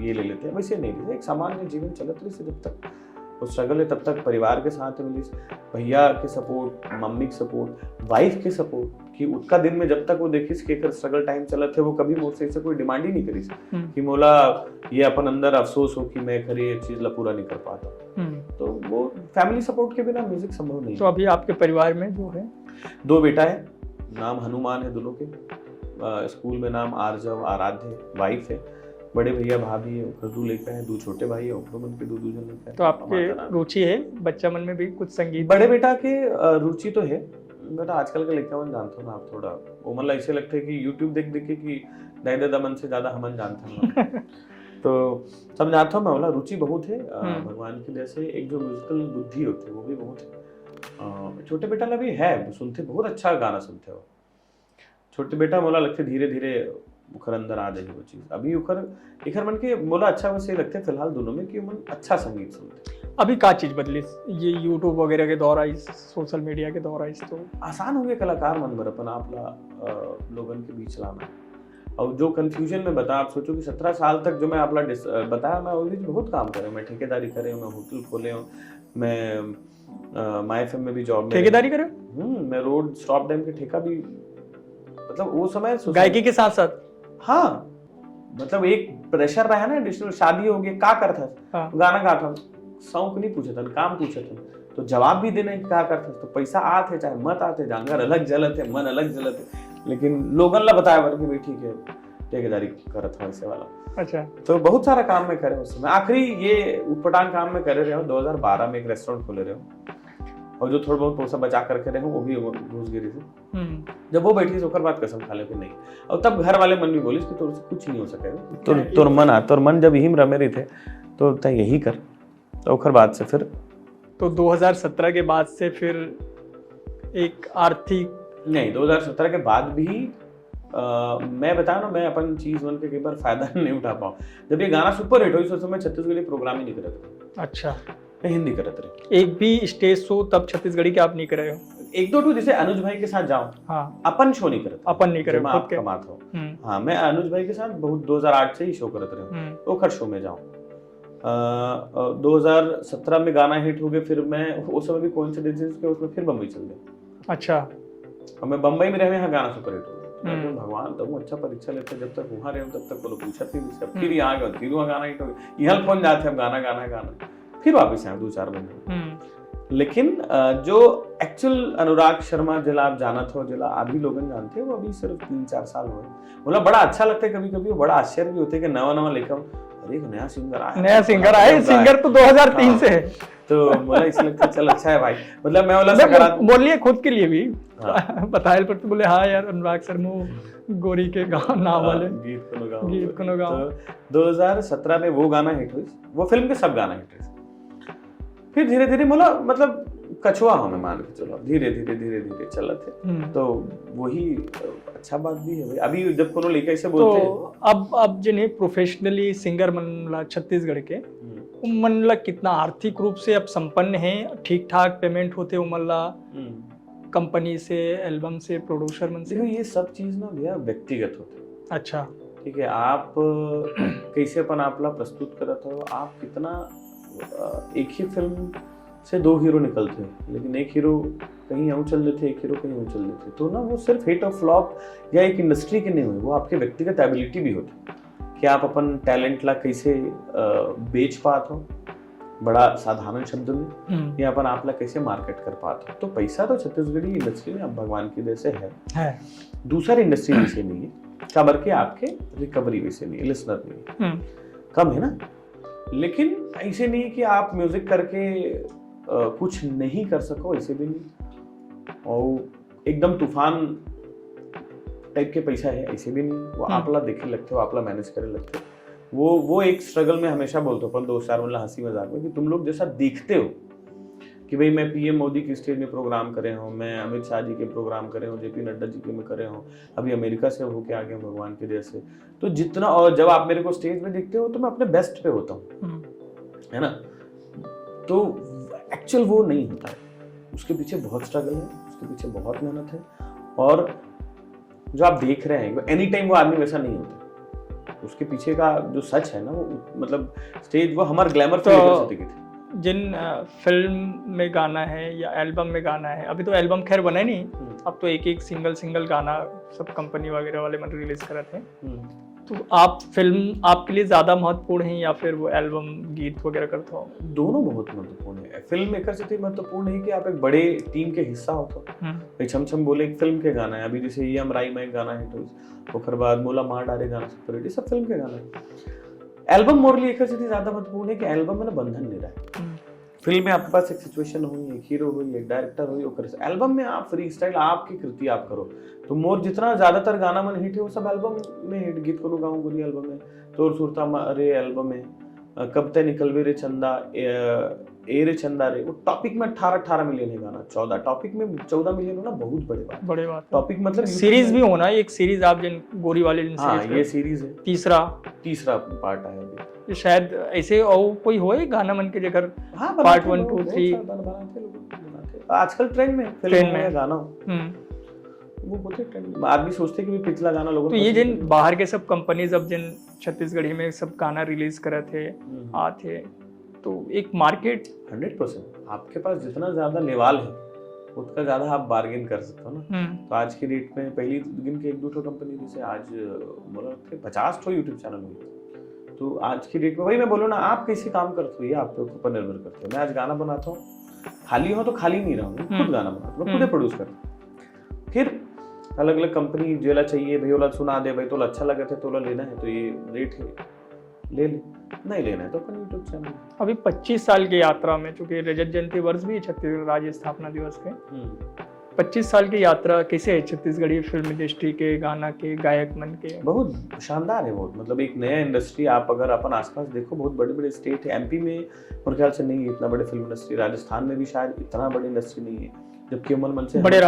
ये ले लेते हैं, वैसे नहीं। एक सामान्य जीवन चलत रही से जब तक वो स्ट्रगल है तब तक परिवार के साथ मिली, भैया के सपोर्ट, मम्मी के सपोर्ट, वाइफ के सपोर्ट कि उसका दिन में जब तक वो देखिस के कर स्ट्रगल टाइम चला थे, वो कभी मुझसे ऐसे कोई डिमांड ही नहीं करी कि मोला ये अपन अंदर अफसोस हो कि मैं खरी एक चीज ला पूरा नहीं कर पाता। तो वो फैमिली सपोर्ट के बिना म्यूजिक संभव नहीं। तो अभी आपके परिवार में जो है 2 बेटा है, नाम हनुमान है दोनों के, स्कूल में नाम आर्जव आराध्य, वाइफ है, बड़े भैया भाभी है, ओकर 2 लड़का है, 2 छोटे भाई है, ओकर मन के 2 जन लड़का है। तो आपके रुचि है बच्चा मन में भी कुछ संगीत? बड़े बेटा के रुचि तो है, बेटा आजकल के लड़का मन जानते हो ना आप, थोड़ा वो मतलब ऐसे लगता है कि YouTube देख के कि दादा दमन से ज्यादा हमन जानते हैं तो समझाता हूँ मैं, बोला रुचि बहुत है भगवान की दया से, एक जो म्यूजिकल बुद्धि होती है वो भी बहुत है। छोटे बेटा ला भी है, सुनते बहुत अच्छा गाना सुनते हो छोटे बेटा, मोला लगते धीरे धीरे उखर अंदर आ जाएगी वो चीज। अभी उखर मन के मोला अच्छा वैसे लगते है फिलहाल दोनों में कि मन अच्छा संगीत सुनते। अभी क्या चीज बदली ये यूट्यूब वगैरह के दौर आई, सोशल मीडिया के दौर आई, तो आसान हो गया कलाकार मन बर अपन आपला लोगन के बीच लाना। और जो कंफ्यूजन में बता, आप सोचो कि 17 साल तक जो मैं आपला बताया, मैं ऑलरेडी बहुत काम करे, मैं ठेकेदारी करे हूँ, मैं होटल खोले हूँ, मैं माय एफएम में भी जॉब में ठेकेदारी करे, मैं रोड स्टॉप डैम के ठेका भी, मतलब वो समय गायकी के साथ साथ, हाँ मतलब एक प्रेशर रहा ना एडिशनल, शादी हो गई क्या करता गाना गाता, शौक नहीं पूछे था, काम पूछे थे, तो जवाब भी देने क्या करता, तो पैसा आते चाहे मत आते, जांगर अलग जलत है, मन अलग जलत है, लेकिन लोगन ला बताया कि भाई ठीक है ठेकेदारी करत हो ऐसे वाला। अच्छा, तो बहुत सारा काम में करे उस समय। आखिरी ये उटपटांग काम में करे रहे हो 2012 में एक रेस्टोरेंट खोले रहे हो, और जो थोड़ा बहुत पैसा बचा करके रहे हो वो भी घुसगिरी से जब वो बैठी तो बात कसम खा ले कि नहीं, और तब घर वाले मन भी बोलिस कि तुझसे कुछ नहीं हो सकेगा, तोर मन जब यही रमे रही थे तो तय यही कर, तो उखर बाद से फिर तो 2017 के बाद से फिर एक आर्थिक नहीं, 2017 के बाद भी मैं बताया ना, मैं अपन चीज बन के कई बार फायदा नहीं उठा पाऊँ। जब ये गाना सुपर हिट हुई उस समय छत्तीसगढ़ी प्रोग्राम ही नहीं करते थे। अच्छा, मैं हिंदी करते रहे, एक भी स्टेज शो तब छत्तीसगढ़ी के आप नहीं करे हो? 1-2 जैसे अनुज भाई के साथ जाऊं, हाँ अपन शो नहीं करते, अपन नहीं करे खुद के कमात हो। हाँ मैं अनुज भाई के साथ बहुत 2008 से ही शो करते रहे, तो खर शो में जाऊं। 2017 में गाना हिट हो गया, फिर मैं उस समय भी कोइंसिडेंसेस के उसमें फिर बम्बई चल गया। अच्छा, और मैं बम्बई में रहे, गाना सुपर हिट हो गया। भगवान तो अच्छा परीक्षा लेते, जब तक वहां रहे तब तक पूछा फिर यहाँ गए, फिर वहाँ गाना हिट हो गया, यहाँ फोन जाते हम गाना फिर वापस आए 2-4 महीने। लेकिन जो एक्चुअल अनुराग शर्मा जिला आप जाना था, जिला अभी लोग जानते हैं, वो अभी सिर्फ 3-4 साल हुए। मतलब बड़ा अच्छा लगता है, कभी कभी बड़ा आश्चर्य भी होता है कि नवा लेकर अरे एक नया सिंगर आया, सिंगर तो 2003 से है, तो बोला इसलिए लगता चल अच्छा है भाई, मतलब मैं बोला सकारात्मक बोलिए खुद के लिए भी बताया, पर तो बोले हाँ यार अनुराग शर्मा गोरी के गाना वाले गीत को गाओ। 2017 में वो गाना हिट हुई, वो फिल्म के सब गाना हिट हुई। फिर धीरे धीरे बोला मतलब कछुआ हमें मान के चलो, धीरे धीरे चला थे, तो वही अच्छा बात भी है भाई। अभी जब कोनो लेके ऐसे बोलते हैं, अब जिन्हें प्रोफेशनली सिंगर मनला छत्तीसगढ़ के मनला कितना आर्थिक रूप से अब संपन्न है, ठीक ठाक पेमेंट होते उमला कंपनी से, एल्बम से, प्रोड्यूसर मन से? ये सब चीज ना भैया व्यक्तिगत होते। अच्छा, ठीक है, आप कैसे अपन आपला प्रस्तुत करत हो, आप कितना, एक ही फिल्म से 2 हीरो निकलते हैं, लेकिन एक हीरो कहीं यूँ चल रहे थे, एक हीरो कहीं यूँ चल रहे थे, तो ना वो सिर्फ हिट और फ्लॉप या एक इंडस्ट्री के नहीं हुई, वो आपके व्यक्तिगत एबिलिटी भी होती कि आप अपन टैलेंट ला कैसे बेच पाते हो, बड़ा साधारण शब्द में ये अपन आपला कैसे मार्केट कर पाते। तो पैसा तो छत्तीसगढ़ी इंडस्ट्री में अब भगवान की दया से है। दूसरी इंडस्ट्री वैसे नहीं है, खबर के आपके रिकवरी वैसे नहीं है, लिसनर नहीं है, कम है ना। लेकिन ऐसे नहीं कि आप म्यूजिक करके कुछ नहीं कर सको, ऐसे भी नहीं। और एकदम तूफान टाइप के पैसा है, ऐसे भी नहीं। वो आपला देखे लगते हो, आपला मैनेज करे लगते हो। वो एक स्ट्रगल में हमेशा बोलते हो अपन दोस्त यार, मतलब हंसी मजाक में, कि तुम लोग जैसा देखते हो कि भाई मैं पीएम मोदी की स्टेज में प्रोग्राम करे हूँ, मैं अमित शाह जी के प्रोग्राम करे हूँ, जेपी नड्डा जी के में करे हूँ, अभी अमेरिका से होके आ गए भगवान की दया से। तो जितना, और जब आप मेरे को स्टेज में देखते हो तो मैं अपने बेस्ट पे होता हूँ, है ना। तो एक्चुअल वो नहीं होता है, उसके पीछे बहुत स्ट्रगल है, उसके पीछे बहुत मेहनत है। और जो आप देख रहे हैं एनी टाइम वो आदमी वैसा नहीं होता, उसके पीछे का जो सच है ना, वो मतलब स्टेज वो हमारे ग्लैमर तो थे। जिन फिल्म में गाना है या एल्बम में गाना है, अभी तो एल्बम खैर बना नहीं, अब तो एक एक सिंगल गाना सब कंपनी वगैरह वाले मन रिलीज कर रहे थे। तो आप फिल्म आपके लिए ज्यादा महत्वपूर्ण है या फिर वो एल्बम गीत वगैरह करते हो? दोनों बहुत महत्वपूर्ण है। फिल्म मेकर से महत्वपूर्ण है कि आप एक बड़े टीम के हिस्सा हो। तो छम छम बोले एक फिल्म के गाना है, अभी जैसे ये हम राई में एक गाना है, तो फिर बाद मोला मार डाले गाना सुपर, सब फिल्म के गाना है। एल्बम मोरली एक से ज्यादा महत्वपूर्ण है कि एल्बम में ना बंधन नहीं रहा है। फिल्म में आपके पास एक सिचुएशन हुई, एक हीरो हुई, एक डायरेक्टर हुई, एल्बम में आप फ्री स्टाइल आपकी कृति आप करो। तो मोर जितना ज्यादातर गाना मन हिट है वो सब एल्बम में हिट। गीत को गाऊं गोली एल्बम में, तोर सुरता रे एल्बम में, कब तक निकलवे रे चंदा ए रे चंदा रे, वो टॉपिक में 18 मिलियन है गाना। 14 टॉपिक में 14 मिलियन होना बहुत बड़े बात। टॉपिक मतलब सीरीज भी होना, एक सीरीज आप जिन गोरी वाले जिन हाँ ये सीरीज है, तीसरा पार्ट आया अभी। शायद ऐसे और कोई होए गाना मन के जगह पार्ट 1 2 3 आजकल ट्रेंड में फिल्म में गाना वो होते ट्रेंड, आदमी सोचते कि पिछला गाना लोगों। तो ये जिन बाहर के सब कंपनीज अब जिन छत्तीसगढ़ी में सब गाना रिलीज करे थे आते, तो एक मार्केट 100% आपके पास जितना ज्यादा लेवाल है उतना ज्यादा आप बार्गेन कर सकते हो ना। तो आज की डेट में पहली दिन के 1-2 कंपनी जैसे आज बोला 50 यूट्यूब चैनल हुई। तो आज की डेट में वही मैं बोलूँ ना, आप कैसे काम करते हो ये आपके ऊपर निर्भर करते हो। मैं आज गाना बनाता हूँ, खाली हो तो खाली नहीं रहूँगा, खुद गाना बनाता हूँ, खुद प्रोड्यूस करता हूँ। फिर अलग अलग कंपनी जेला चाहिए भाई, ओला सुना दे भाई, तो अच्छा लगा था, तो लेना है तो ये रेट है, ले नहीं लेना है तो अपन यूट्यूब चैनल। अभी 25 साल की यात्रा में, चूंकि रजत जयंती वर्ष भी छत्तीसगढ़ राज्य स्थापना दिवस के 25 साल की यात्रा कैसे है छत्तीसगढ़ी फिल्म इंडस्ट्री के, गाना के, गायक मन के? बहुत शानदार है, बहुत मतलब एक नया इंडस्ट्री। आप अगर अपन आसपास देखो, बहुत बड़े बड़े स्टेट है, एमपी में मेरे ख्याल से नहीं है इतना बड़े फिल्म इंडस्ट्री, राजस्थान में भी शायद इतना बड़ी इंडस्ट्री नहीं है, जबकि अमल मन से बड़े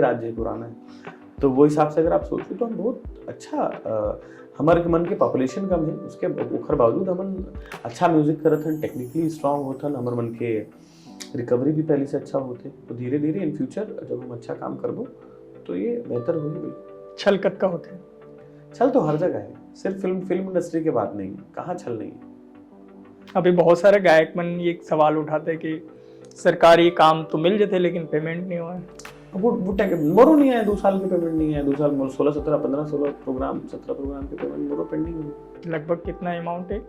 राज्य पुराना है। तो वो हिसाब से अगर आप सोचो तो हम बहुत अच्छा, हमारे मन के पॉपुलेशन कम है, उसके ओखर बावजूद हम अच्छा म्यूजिक करत हन, टेक्निकली स्ट्रांग होतन, हमारे मन के रिकवरी भी पहले से अच्छा होते। तो धीरे धीरे इन फ्यूचर जब हम अच्छा काम करबो तो ये बेहतर होगी। छल कत का होते? छल तो हर जगह है, सिर्फ फिल्म इंडस्ट्री के बात नहीं है, कहाँ छल नहीं है। अभी बहुत सारे गायक मन ये सवाल उठाते कि सरकारी काम तो मिल जाते लेकिन पेमेंट नहीं हुआ है। वो मोरो नहीं आया, 2 साल की पेमेंट नहीं है, 2 साल 16 17 15 16 प्रोग्राम 17 प्रोग्राम के पेमेंट मोरो पेंडिंग है। लगभग कितना अमाउंट है?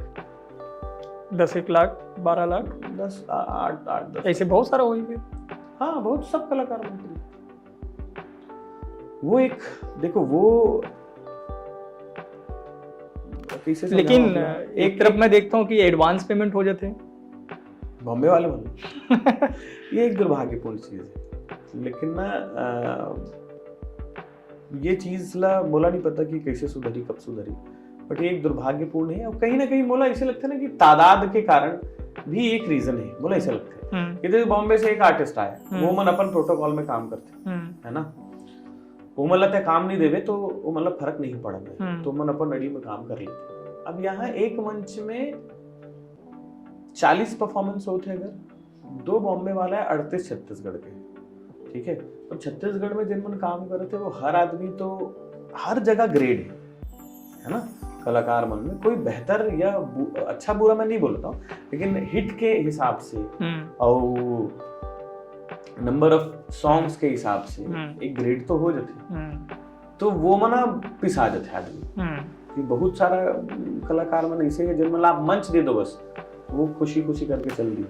10 लाख 12 लाख 10 8 ऐसे बहुत सारा होगी। हाँ बहुत, सब कलाकार बनते। वो एक देखो वो लेकिन एक तरफ मैं देखता हूँ कि एडवांस पेमेंट हो जाते हैं बॉम्बे वाले ये एक दुर्भाग्यपूर्ण चीज है। लेकिन ना ये चीज ला मोला नहीं पता कि कैसे सुधरी, कब सुधरी, बट ये एक दुर्भाग्यपूर्ण है। और कहीं ना कहीं मोला ऐसे लगता है ना कि तादाद के कारण भी एक रीजन है। मोला ऐसा लगता है कि जैसे बॉम्बे से एक आर्टिस्ट आया, वो मन अपन प्रोटोकॉल में काम करते है ना, वो मतलब काम नहीं देवे तो वो मतलब फर्क नहीं पड़ा, तो मन अपन नडी में काम कर लेते। अब यहाँ एक मंच में 40 परफॉर्मेंस होते अगर, 2 बॉम्बे वाला है, 38 छत्तीसगढ़ के, ठीक है। तो छत्तीसगढ़ में जिन मन काम कर रहे थे वो हर आदमी तो हर जगह ग्रेड है ना, कलाकार मन में कोई बेहतर या अच्छा बुरा मैं नहीं बोलता हूँ, लेकिन हिट के हिसाब से और नंबर ऑफ सॉन्ग्स के हिसाब से एक ग्रेड तो हो जाते। तो वो मना पिसा जाते आदमी कि बहुत सारा कलाकार मन ऐसे है जिनमें आप मंच दे दो बस, वो खुशी खुशी करके चल दी।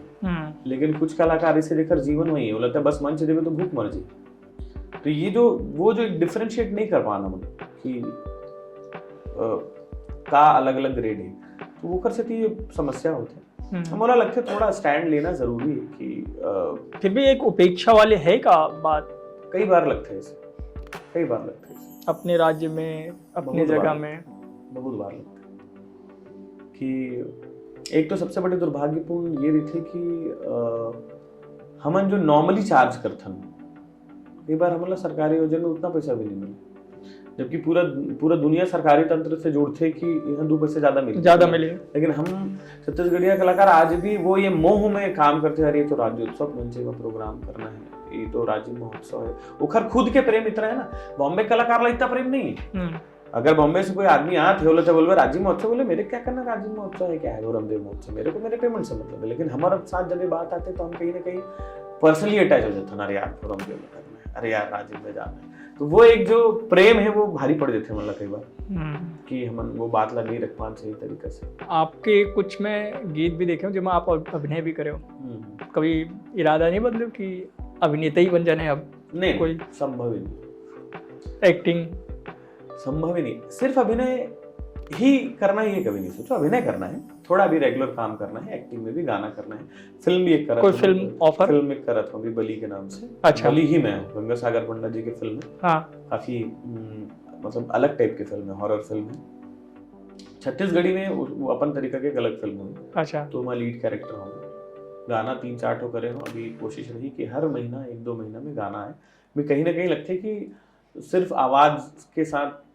लेकिन कुछ कलाकार इसे देखकर जीवन वही है, वो लगता है बस मंच देवे तो भूख मर जाए। तो ये जो वो जो डिफरेंशिएट नहीं कर पाना मतलब कि का अलग अलग ग्रेड है, तो वो कर सकती ये समस्या होती है। मोला लगता है थोड़ा स्टैंड लेना जरूरी है कि फिर भी एक उपेक्षा वाले है का बात कई बार लगता है इसे, कई बार लगता है इसे। अपने राज्य में, अपनी जगह में बहुत बार लगता है कि एक तो सबसे बड़ी दुर्भाग्यपूर्ण ये रही थी कि हमन जो नॉर्मली चार्ज करथन कई बार हमला सरकारी योजना में उतना पैसा भी नहीं मिला, जबकि पूरा दुनिया सरकारी तंत्र से जोड़ते कि यहाँ 2 पैसे ज्यादा मिले। लेकिन हम छत्तीसगढ़िया कलाकार आज भी वो ये मोह में काम करते हैं, अरे ये तो राज्योत्सव मंच में प्रोग्राम करना है, ये तो राज्य महोत्सव है। उखर खुद के प्रेम इतना है ना, बॉम्बे कलाकार ला इतना प्रेम नहीं है। अगर बॉम्बे से कोई आदमी आते हो तो बोले राज्य महोत्सव, बोले मेरे क्या करना राज्य महोत्सव है, क्या है रामदेव महोत्सव, मेरे को मेरे पेमेंट से मतलब है। लेकिन हमारे साथ जब ये बात आते तो हम कहीं ना कहीं पर्सनली अटैच हो जाते हैं, अरे यार रामदेव में करना है, अरे यार राज्य में जाना है। तो वो एक जो प्रेम है वो भारी पड़ जाते हैं मतलब कई बार कि हम वो बात ला नहीं रख पान सही तरीके से। आपके कुछ में गीत भी देखे हो जिसमें आप अभिनय भी करे हो, कभी इरादा नहीं बदलो कि अभिनेता ही बन जाने? अब नहीं, कोई संभव ही नहीं, एक्टिंग संभव ही नहीं। सिर्फ अभिनय ही करना ही है, कभी नहीं सोचो अभिनय करना है, थोड़ा भी रेगुलर काम करना है, एक्टिंग में भी गाना करना है, फिल्म भी एक कोई फिल्म ऑफर? फिल्म एक करा था अभी बली के नाम से। अच्छा। बली ही मैं गंगा सागर पंडा जी की फिल्म है। हाँ। काफी मतलब अलग टाइप की फिल्म है, हॉरर फिल्म है, छत्तीसगढ़ी में वो अपन तरीका के एक अलग फिल्म है। अच्छा। तो मैं लीड कैरेक्टर हूँ, गाना 3-4 ठो करे हूँ। अभी कोशिश रही कि हर महीना 1-2 महीना में गाना है। मैं कहीं ना कहीं लगता है कि सिर्फ आवाज के साथ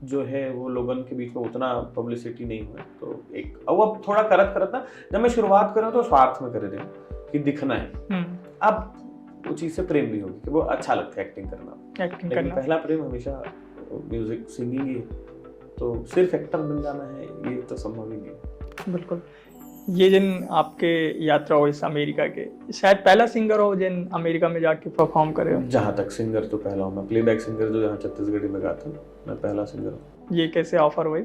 जो है वो लोगों के बीच में उतना पब्लिसिटी नहीं हुआ, तो एक अब थोड़ा करत ना, जब मैं शुरुआत कर रहा हूँ तो स्वार्थ में करे कि दिखना है। अब वो चीज से प्रेम भी होगी कि वो अच्छा लगता है एक्टिंग करना। पहला प्रेम हमेशा म्यूजिक सिंगिंग ही है, तो सिर्फ एक्टर बन जाना है ये तो संभव ही नहीं है। बिल्कुल। ये जिन आपके यात्रा हो इस अमेरिका के, शायद पहला सिंगर हो जिन अमेरिका में जाके परफॉर्म करे हो? जहाँ तक सिंगर तो पहला हूँ मैं, प्लेबैक सिंगर जो यहाँ छत्तीसगढ़ी में गाता हूँ, मैं पहला सिंगर हूँ। ये कैसे ऑफर हुआ?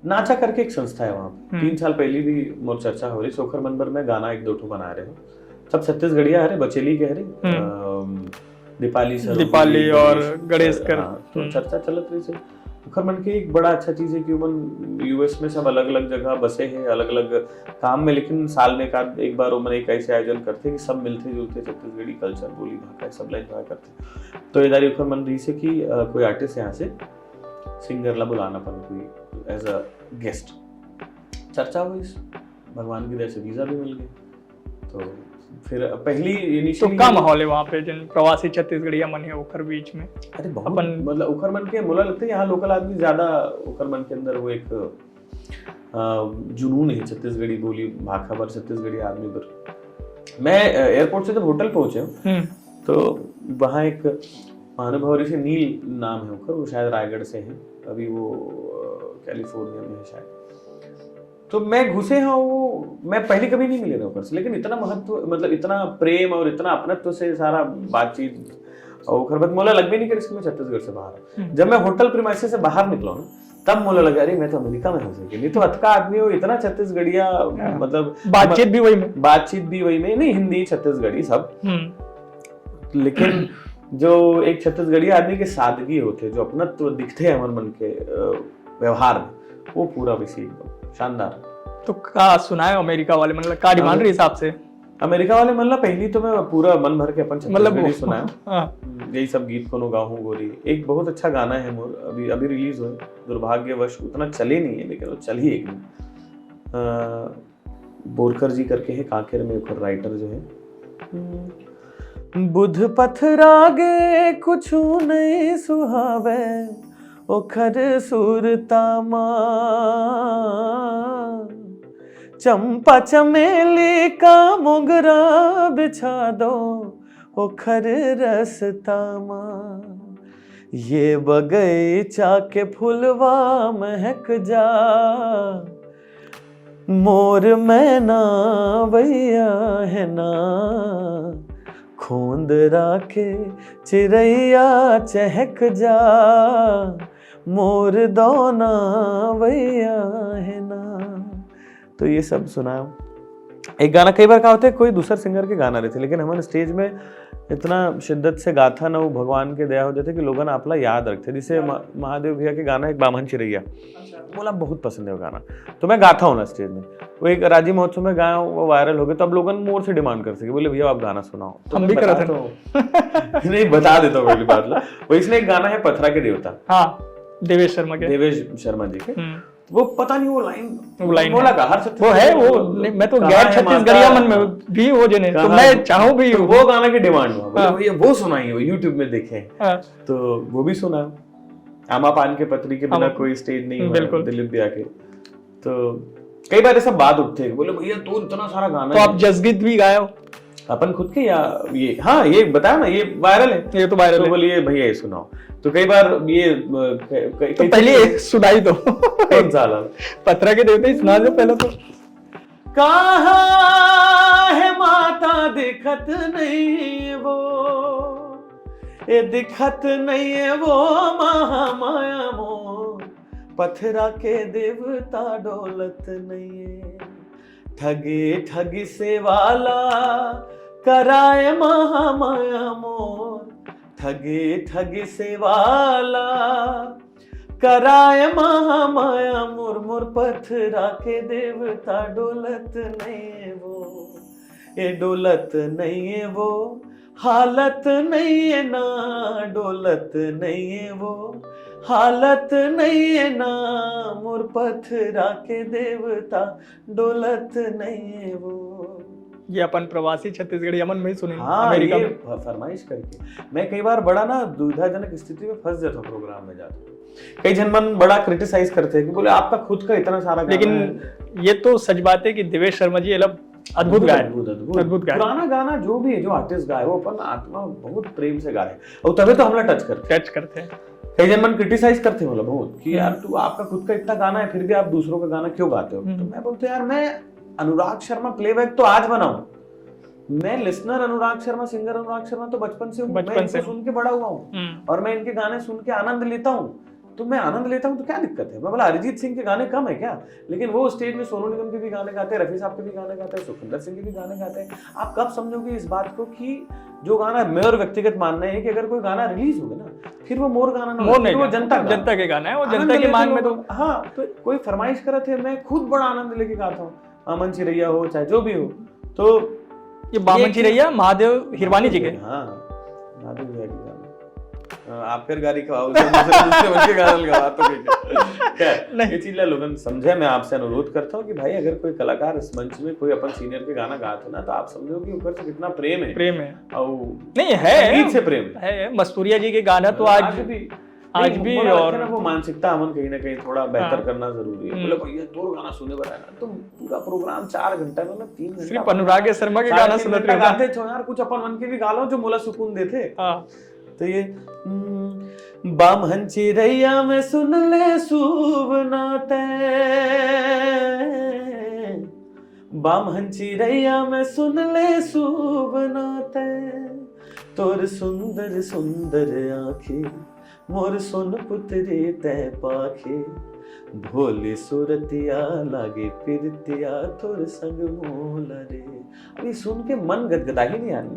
नाचा करके एक संस्था है वहाँ, 3 साल पहले भी मोर चर्चा हो रही, सोखर मनबर में गाना 1-2 ठो बना रहे हो, सब छत्तीसगढ़िया है, बचेली के है, दीपाली और गणेश कर, तो चर्चा चलत रही से। सोखर मन की एक बड़ा अच्छा चीज है कि उमन यूएस में सब अलग अलग जगह बसे हैं, अलग अलग काम में, लेकिन साल में एक बार उमन एक ऐसे आयोजन करते हैं कि सब मिलते जुलते छत्तीसगढ़ी कल्चर, बोली भाषा सब एंजॉय करते। तो इधर सोखर मन रही से कि कोई आर्टिस्ट यहाँ से सिंगर ला बुलाना पन कोई एज अ गेस्ट। चर्चा हुई, भगवान की दया से वीजा भी मिल गए। तो फिर पहली तो क्या माहौल है वहाँ पे जिन प्रवासी छत्तीसगढ़िया मन है उखर बीच में? अरे बहुत मतलब उखर मन के मुला लगता है यहाँ लोकल आदमी ज्यादा, उखर मन के अंदर वो एक जुनून है छत्तीसगढ़ी बोली भाषा पर, छत्तीसगढ़ी आदमी पर। मैं एयरपोर्ट से जब होटल पहुंचे तो वहाँ एक महानुभाव से नील नाम है उखर, वो शायद रायगढ़ से है, अभी वो कैलिफोर्निया में है शायद। तो मैं घुसे हाँ, वो मैं पहले कभी नहीं मिले ऊपर से, लेकिन इतना महत्व मतलब इतना प्रेम और इतना अपनत्व से सारा बातचीत और खरबत मोला लग भी नहीं कर इसके मैं छत्तीसगढ़ से बाहर। जब मैं होटल प्रीमाइसेस से बाहर निकला ना तब मोला लगा अरे मैं तो अमेरिका में हो सके, नहीं तो अतका आदमी हो इतना छत्तीसगढ़िया मतलब बातचीत भी वही में नहीं, हिंदी छत्तीसगढ़ी सब, लेकिन जो एक छत्तीसगढ़ी आदमी के सादगी होते, जो अपनत्व दिखते हैं हमारे मन के व्यवहार में, वो पूरा वैसे एकदम शानदार। तो का सुनाए अमेरिका वाले मतलब का डिमांड हिसाब से? अमेरिका वाले मतलब पहली तो मैं पूरा मन भर के अपन छत्तीसगढ़ी सुनाया, यही सब गीत को गाऊं गोरी। एक बहुत अच्छा गाना है मोर, अभी रिलीज हुआ, दुर्भाग्यवश उतना चले नहीं है लेकिन वो चल ही एक बोरकर जी करके है, कांकेर में एक राइटर जो है। बुध पथरागे कुछ नहीं सुहावे ओखर सुरतामा, चंपा चमेली का मोगरा बिछा दो ओखर रसतामा, ये बगीचा के फुलवा महक जा मोर मैना भैया है ना, खूंद राखे चिड़ैया चहक जा मोर दोना भैया है ना। तो ये सब सुनाओ। एक गाना कई बार क्या होता है, कोई दूसरा सिंगर के गाना रहते, लेकिन हमारे स्टेज में इतना शिद्दत से गाथा ना, वो भगवान के दया हो जाते कि लोगों ने आपला याद रखते। जैसे महादेव भैया के गाना एक बामन चिरैया, बोला बहुत पसंद है वो गाना, तो मैं गाता हूँ ना स्टेज में। वो एक राज्य महोत्सव में गाया, वो वायरल हो गया, तो अब लोगों ने मोर से डिमांड कर सके, बोले भैया आप गाना सुनाओ, तो हम भी कर रहे थे। नहीं बता देता हूँ पहली बात। वो इसलिए एक गाना है पथरा के देवता, हाँ देवेश शर्मा जी के, वो पता नहीं वो लाइन बोला का हर वो है वो, मैं तो गैर छत्तीसगढ़िया मन में भी हो जने, तो मैं चाहूँ भी वो गाना की डिमांड हुआ, भैया वो सुनाई, वो यूट्यूब में देखे, तो वो भी सुना। आमा पान के पत्री के बिना कोई स्टेज नहीं हुआ, दिलीप भैया के। तो कई बार ऐसा बात उठते हैं, बोले भैया तो इतना सारा गाना, तो आप जसगीत भी गाए हो अपन खुद के, या ये हाँ ये बताया ना, ये वायरल है, ये तो वायरल है, बोलिए भैया ये सुनाओ। तो कई बार ये तो पहले सुनाई दो, कौन सा वाला? पत्रा के देवते सुना दो पहले तो। कहाँ है माता दिखत नहीं वो, ये दिखत नहीं है वो महामाया मोर, पथरा के देवता डोलत नहीं है, ठगी ठगी से वाला कराए महामाया मोर, ठगी ठगी से वाला कराए महामाया मोर, मोर पथरा के देवता डोलत नहीं है वो, ये डोलत नहीं है वो, हालत नहीं है ना, डोलत नहीं है वो, हालत नहीं है ना, मोर पथरा के देवता डोलत नहीं है वो। ये अपन प्रवासी छत्तीसगढ़ी अमन में ही सुने, हाँ, अमेरिका ये में फरमाइश करके। मैं कई बार बड़ा ना दुविधाजनक स्थिति में फंस जाता हूँ प्रोग्राम में जाता, कई जन मन बड़ा क्रिटिसाइज करते हैं कि बोले आपका खुद का इतना सारा गाना, लेकिन ये तो सच बात है कि देवेश शर्मा जी अद्भुत गाए, अद्भुत गाए। पुराना गाना जो भी है, जो आर्टिस्ट गाए, वो अपन आत्मा बहुत प्रेम से गाए, और तभी तो हम टच करते हैं। कई जन मन क्रिटिसाइज करते हैं बहुत कि यार तू आपका खुद का इतना गाना है, फिर भी आप दूसरों का गाना क्यों गाते हो? तो मैं बोलते यार, मैं अनुराग शर्मा प्लेबैक तो आज बनाऊं, मैं लिसनर अनुराग शर्मा, सिंगर अनुराग शर्मा तो बचपन से हूँ, मैं इनको सुन के बड़ा हुआ हूँ, और मैं इनके गाने सुन के आनंद लेता हूँ, तो मैं आनंद लेता हूँ, तो क्या दिक्कत है? मैं बोला अरिजीत सिंह के गाने कम है क्या? लेकिन वो स्टेज में सोनू निगम के भी गाने गाते हैं, रफी साहब के भी गाने गाते हैं, सुखविंदर सिंह के भी गाने गाते हैं। आप कब समझोगे इस बात को कि जो गाना, मेरा व्यक्तिगत मानना है कि अगर कोई गाना रिलीज होगा ना, फिर वो मोर गाना ना, मोर नहीं, वो जनता के गाना है, वो जनता की मांग में। तो हाँ, तो कोई फरमाइश करे थे, मैं खुद बड़ा आनंद लेके गाता हूँ, बामन चिरैया हो चाहे जो भी हो। तो ये बामन चिरैया महादेव हिरवानी जी के, हाँ महादेव भैया के गाने, आप फिर गाड़ी का दूसरे गाना लगा तो नहीं, ये चीज लोगन समझे। मैं आपसे अनुरोध करता हूँ कि भाई अगर कोई कलाकार इस मंच में कोई अपन सीनियर के गाना गाते ना, तो आप समझो कि ऊपर से कितना प्रेम है और नहीं है, गीत से प्रेम है। मस्तूरिया जी के गाना तो आज भी और वो मानसिकता हमन कहीं ना कहीं थोड़ा बेहतर करना जरूरी है। बोले भैया दो गाना सुने पर ना, तो पूरा प्रोग्राम 4 घंटा में 3 घंटा सिर्फ अनुराग शर्मा के गाना सुनते गाते छो यार, कुछ अपन मन के भी गा लो जो मोला सुकून देते। तो ये बामन चिरैया में सुन ले सुबनाते, बामन चिरैया में सुन ले सुबनाते, तोर सुंदर सुंदर आँखें मोर सोन पुतरी तय पाखे, भोले सूरतिया लागे फिरतिया तोर संग मोला रे। अभी सुन के मन गदगदा ही नहीं आने,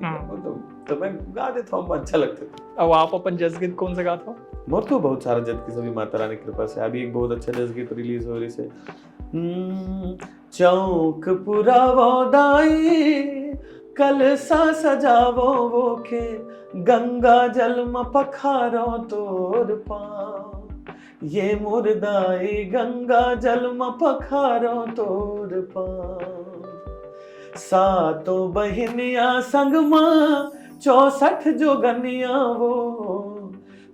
तो मैं गा देता हूँ, अच्छा लगता है। अब आप अपन जसगीत कौन सा गाता हो? मोर तो बहुत सारा जद की सभी माता रानी कृपा से अभी एक बहुत अच्छा जसगीत रिलीज हो रही से, चौक पुरा वोदाई कल सा सजावो वो के, गंगा जल म पखारो तोर पाँव, ये मुर्दाई गंगा जल म पखारो तोर पाँव, सातों बहिनिया संग माँ 64 जोगनिया वो,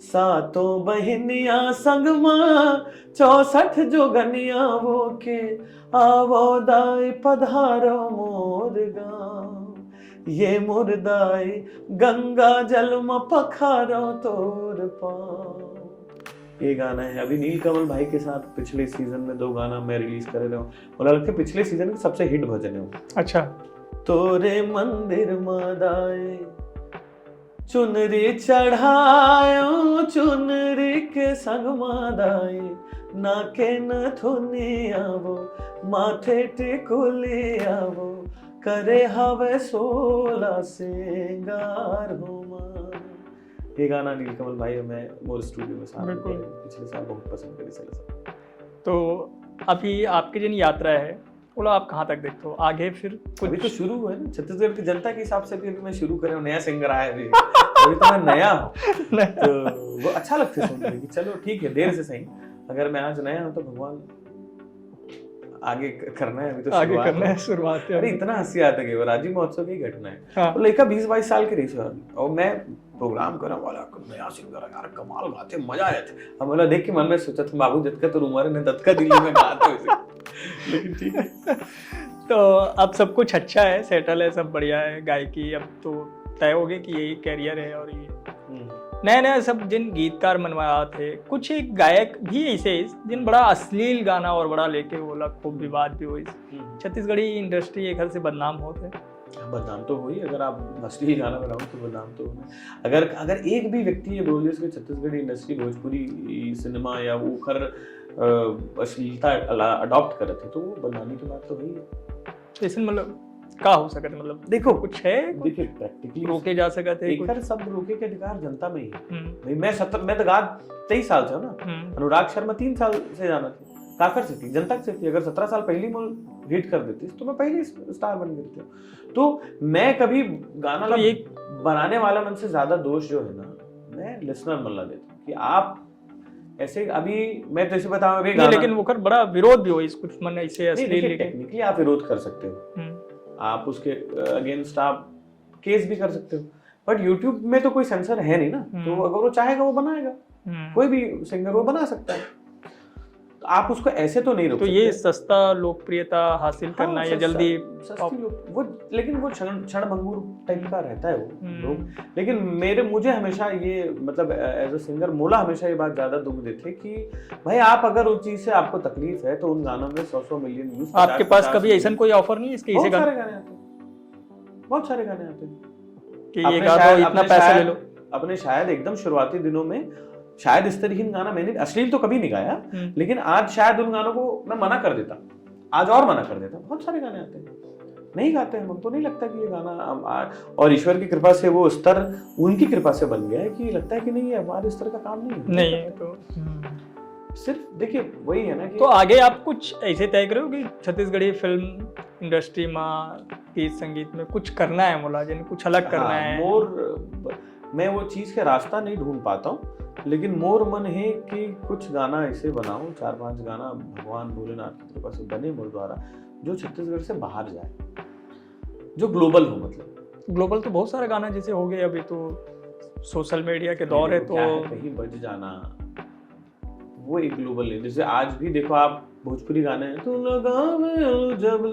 सातों बहिनिया संग माँ 64 जोगनिया वो के, आवो दाई पधारो मोर गाँव, ये मुर्दाई गंगा जल म पखारो तोर पाँव। ये गाना है अभी नीलकमल भाई के साथ पिछले सीजन में 2 गाना मैं रिलीज कर रहा हूँ, और लगता है पिछले सीजन के सबसे हिट भजन है वो। अच्छा। तोरे मंदिर मादाए चुनरी चढ़ायो, चुनरी के संग मादाए नाके न थुनी आवो, माथे टिकुली आवो, करे हवे 16 सिंगार हो मां। ये गाना नीलकमल भाई और मैं मोर स्टूडियो में साथ में पिछले साल बहुत पसंद करी चले। तो अभी आपकी जिन यात्रा है बोला आप कहाँ तक देखते हो आगे? फिर अभी तो शुरू हुआ है ना, छत्तीसगढ़ की जनता के हिसाब से भी अभी मैं शुरू करे, नया सिंगर आया अभी अभी तो मैं नया हूँ तो वो अच्छा लगता है सुनने कि चलो ठीक है, देर से सही, अगर मैं आज नया हूँ तो भगवान आगे करना है, अभी तो आगे करना है, शुरुआत है। अरे इतना हंसी आता है, राज्य महोत्सव की घटना है। हाँ। तो लड़का 20-22 साल के रही और मैं प्रोग्राम करने वाला नया सिंगर यार कमाल गाते, मजा आया था। अब बोला देख के मन में सोचा था बाबू दत्त का तो उम्र ने दत्त का दिल्ली में गाते हुए, लेकिन ठीक है। तो अब सब कुछ अच्छा है, सेटल है, सब बढ़िया है, गायकी अब तो तय हो गया कि यही कैरियर है। और ये नए नए सब जिन गीतकार मनवाया थे, कुछ एक गायक भी ऐसे जिन बड़ा अश्लील गाना और बड़ा लेके बोला, खूब विवाद भी हुई। छत्तीसगढ़ी इंडस्ट्री एक हद से बदनाम होते, बदनाम तो हुई, अगर आप अश्लील गाना बनाओ तो बदनाम तो होना। अगर एक भी व्यक्ति ये बोल दे कि छत्तीसगढ़ी इंडस्ट्री भोजपुरी सिनेमा या वो खर अश्लीलता अडॉप्ट करे थे, तो वो बदनामी की बात तो हुई है। तो इसमें मतलब क्या हो सकता है? मतलब देखो कुछ है, देखिए प्रैक्टिकली रोके जा सकते हैं कुछ सब रोके के अधिकार जनता में ही है। भाई मैं तो गा 23 साल से हूं ना, अनुराग शर्मा 3 साल से जाना थी, काकर से थी, जनता से थी। अगर 17 साल पहली मूल हिट कर देती तो मैं पहले स्टार बन गई थी। तो मैं कभी गाना तो ये बनाने वाला मन से ज्यादा दोष जो है ना, मैं लिसनर मन ला देता हूं कि आप ऐसे अभी मैं जैसे बताऊं अभी गाना, लेकिन वो कर बड़ा विरोध भी हो इस कुछ मन ऐसे अश्लील टेक्निकली आप विरोध कर सकते हो, आप उसके अगेंस्ट आप केस भी कर सकते हो, बट YouTube में तो कोई सेंसर है नहीं ना, तो अगर वो चाहेगा वो बनाएगा, कोई भी सिंगर वो बना सकता है, तो आप उसको ऐसे तो नहीं रोक सकते। तो ये सस्ता लोकप्रियता हासिल करना या जल्दी वो, लेकिन वो क्षणभंगुर टाइप का रहता है वो लोग। लेकिन मुझे हमेशा ये मतलब एज अ सिंगर मोला हमेशा ये बात ज्यादा दुख देते कि भाई आप अगर उस चीज से आपको तकलीफ है तो उन गानों में 100 मिलियन व्यूज, आपके पास कभी ऐसा कोई ऑफर नहीं इसके? बहुत सारे गाने आते हैं, बहुत सारे गाने आते हैं कि ये गा दो, इतना पैसा ले लो। अपने शायद एकदम शुरुआती दिनों में शायद इस तरह गाना मैंने अश्लील तो कभी नहीं गाया, लेकिन आज शायद उन गानों को मैं मना कर देता, आज और मना कर देता। बहुत सारे गाने आते हैं नहीं गाते हैं, हमको नहीं लगता कि ये गाना, और ईश्वर की कृपा से वो स्तर उनकी कृपा से बन गया है कि लगता है कि नहीं है हमारे स्तर का काम नहीं है तो सिर्फ देखिए वही है ना कि। तो आगे आप कुछ ऐसे तय करो कि छत्तीसगढ़ी फिल्म इंडस्ट्री में गीत संगीत में कुछ करना है मोला, जिन कुछ अलग करना है? मैं वो चीज का रास्ता नहीं ढूंढ पाता हूँ, लेकिन मोर मन है कि कुछ गाना ऐसे बनाऊं, 4-5 गाना भगवान भोलेनाथ की कृपा से बने मोर द्वारा, जो छत्तीसगढ़ से बाहर जाए, जो ग्लोबल हो। मतलब ग्लोबल तो बहुत सारे गाना जैसे हो गए, अभी तो सोशल मीडिया के दौर है, तो कहीं बज जाना वो एक ग्लोबल है। जैसे आज भी देखो आप भोजपुरी गाने हैं तो लगावे जब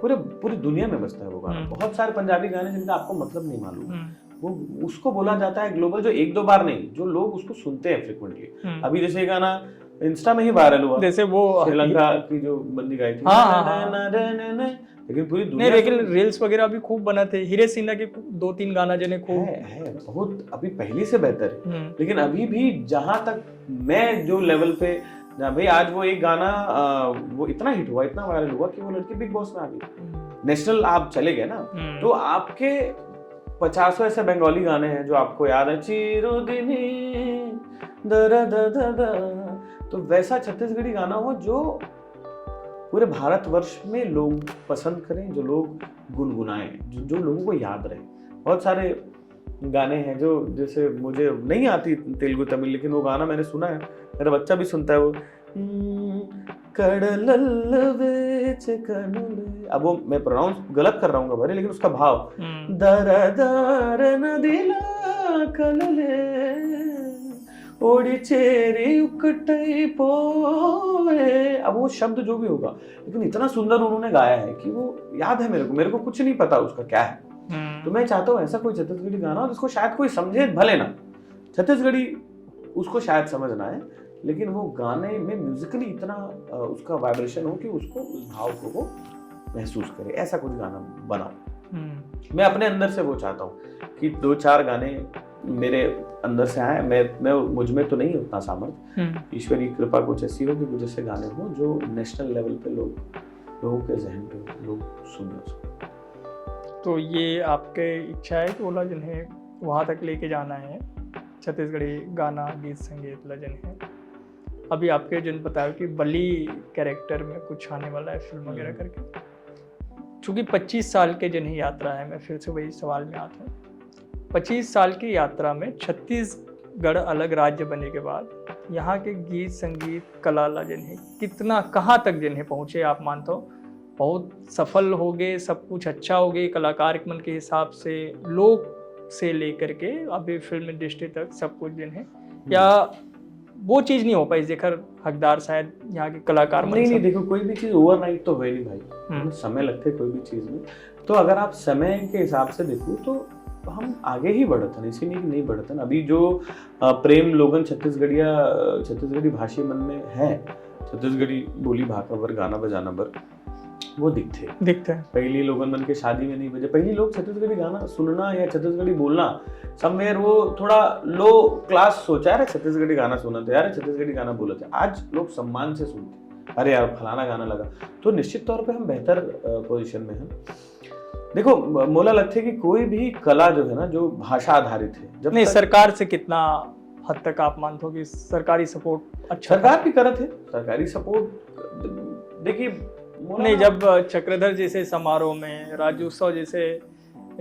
पूरी दुनिया में बजता है वो गाना। बहुत सारे पंजाबी गाने जिनका आपको मतलब नहीं मालूम, वो उसको बोला जाता है ग्लोबल, जो 1-2 बार नहीं, जो लोग उसको सुनते हैं फ्रिक्वेंटली। अभी जैसे ये गाना इंस्टा में ही वायरल हुआ, जैसे वो श्रीलंका की जो बंदी गाई थी, लेकिन पूरी दुनिया में, लेकिन रील्स वगैरह भी खूब बना थे। हीरे सिन्हा के 2-3 गाना जने खूब है बहुत अभी पहले से बेहतर है। लेकिन अभी भी जहां तक मैं जो लेवल पे भाई, आज वो एक गाना वो इतना हिट हुआ, इतना वायरल हुआ कि वो लड़की बिग बॉस में आ गई, नेशनल आप चले गए ना, तो आपके 50 ऐसे बंगाली गाने हैं जो आपको याद है, चिरोदिनी दर द द द, तो वैसा छत्तीसगढ़ी गाना हो जो पूरे भारतवर्ष में लोग पसंद करें, जो लोग गुनगुनाएं, जो लोगों को याद रहे। बहुत सारे गाने हैं जो, जैसे मुझे नहीं आती तेलुगु तमिल, लेकिन वो गाना मैंने सुना है, मेरा बच्चा भी सुनता है वो कड़लल वेच कनुले, अब वो मैं प्रोनाउंस गलत कर रहा हूँ भरे, लेकिन उसका भाव दर दर नदिला कलले ओडी चेरी उकटई पोए, अब वो शब्द जो भी होगा, लेकिन इतना सुंदर उन्होंने गाया है कि वो याद है मेरे को कुछ नहीं पता उसका क्या है। तो मैं चाहता हूँ ऐसा कोई छत्तीसगढ़ी गाना हो जिसको शायद कोई समझे, भले ना छत्तीसगढ़ी उसको शायद समझ ना आए, लेकिन वो गाने में म्यूजिकली इतना उसका वाइब्रेशन हो कि उसको उस भाव को वो महसूस करे। ऐसा कुछ गाना बनाओ। मैं अपने अंदर से वो चाहता हूँ कि 2-4 गाने मेरे अंदर से आए। मैं मुझ में तो नहीं उतना सामर्थ्य, ईश्वर की कृपा कुछ ऐसी हो कि कुछ ऐसे गाने हो जो नेशनल लेवल पे लोगों के जहन पे लोग सुने उसको। तो ये आपके इच्छा है कि ओला जिन्हें वहाँ तक लेके जाना है, छत्तीसगढ़ी गाना गीत संगीत लजन है। अभी आपके जिन बताया कि बली कैरेक्टर में कुछ आने वाला है फिल्म वगैरह करके, चूँकि 25 साल के जिन्हें यात्रा है, मैं फिर से वही सवाल में आता हूँ, 25 साल की यात्रा में छत्तीसगढ़ अलग राज्य बनने के बाद यहाँ के गीत संगीत कला जिन्हें कितना कहाँ तक जिन्हें पहुँचे, आप मानते हो बहुत सफल हो गए, सब कुछ अच्छा हो गए कलाकार के मन के हिसाब से, लोग से लेकर के अभी फिल्म इंडस्ट्री तक सब कुछ जिन्हें, या वो चीज़ नहीं हो पाई जेकर हकदार शायद यहाँ के कलाकार नहीं, देखो कोई भी चीज़ ओवरनाइट तो हुई नहीं भाई, समय लगते कोई भी चीज़ में। तो अगर आप समय के हिसाब से देखो तो हम आगे ही बढ़ते हैं, इसी नहीं बढ़ते हैं। अभी जो प्रेम लोगन छत्तीसगढ़ी भाषी मन में है, छत्तीसगढ़ी बोली भाषा बर गाना बजाना बर वो दिखते हैं। पहली लोगन मन के शादी में नहीं बजे, पहली लोग छत्तीसगढ़ी गाना सुनना या छत्तीसगढ़ी बोलना सब में वो थोड़ा लो क्लास सोचा है, छत्तीसगढ़ी गाना सुना थे यार, छत्तीसगढ़ी गाना बोले थे। आज लोग सम्मान से सुनते, अरे यार फलाना गाना लगा, तो निश्चित तौर पे हम बेहतर पोजीशन में हैं। देखो मोला लगता है कि कोई भी कला जो है ना, जो भाषा आधारित है, जब नहीं सरकार से कितना हद तक आप मानते हो कि सरकारी सपोर्ट अच्छा, सरकार भी करत है सरकारी सपोर्ट। देखिए नहीं, जब चक्रधर जैसे समारोह में, राज्योत्सव जैसे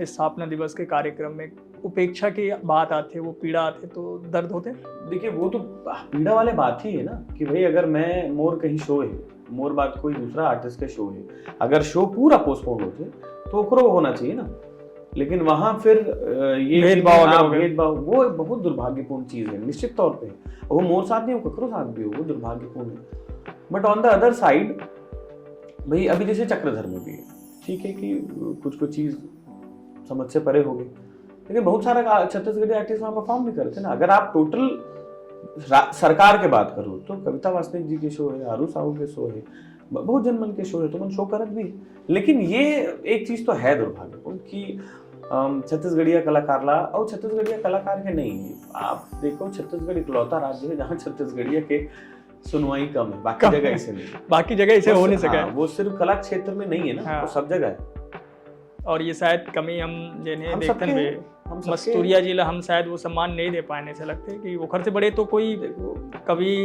स्थापना दिवस के कार्यक्रम में उपेक्षा की बात आती है, वो पीड़ा आती है, तो दर्द होते हैं। देखिए वो तो पीड़ा वाले बात ही है ना कि भाई अगर मैं मोर कहीं शो है, मोर बात कोई दूसरा आर्टिस्ट के शो है, अगर शो पूरा पोस्टपोन होते तो ओकरो होना चाहिए ना। लेकिन वहां फिर ये भेदभाव वो बहुत दुर्भाग्यपूर्ण चीज है, निश्चित तौर पे। वो मोर साथ नहीं, वो ककरो साथ भी हो, वो दुर्भाग्यपूर्ण है। But on the other side भाई अभी जैसे चक्रधर में भी है, ठीक है कि कुछ चीज समझ से परे हो गई, लेकिन बहुत सारा छत्तीसगढ़ी आर्टिस्ट वहां परफॉर्म भी करते ना। अगर आप टोटल सरकार के बात करो तो कविता वासनिक जी के शो है, आरू साहू के शो है, बहुत जनमन के शो है, तो मन शो करत भी है। लेकिन ये एक चीज तो है दुर्भाग्यपूर्ण कि छत्तीसगढ़िया कलाकार ला और छत्तीसगढ़िया कलाकार के नहीं है। आप देखो छत्तीसगढ़ इकलौता राज्य है जहाँ छत्तीसगढ़िया के सुनवाई कम है, बाकी जगह ऐसे नहीं, बाकी जगह ऐसे हो नहीं सका। वो सिर्फ कला क्षेत्र में नहीं है ना, वो सब जगह है। और ये शायद कमी हम जिन्हें देखते हैं, मस्तूरिया जी ला हम शायद वो सम्मान नहीं दे पाए, ऐसा लगता है कि वो घर से बड़े तो कोई कवि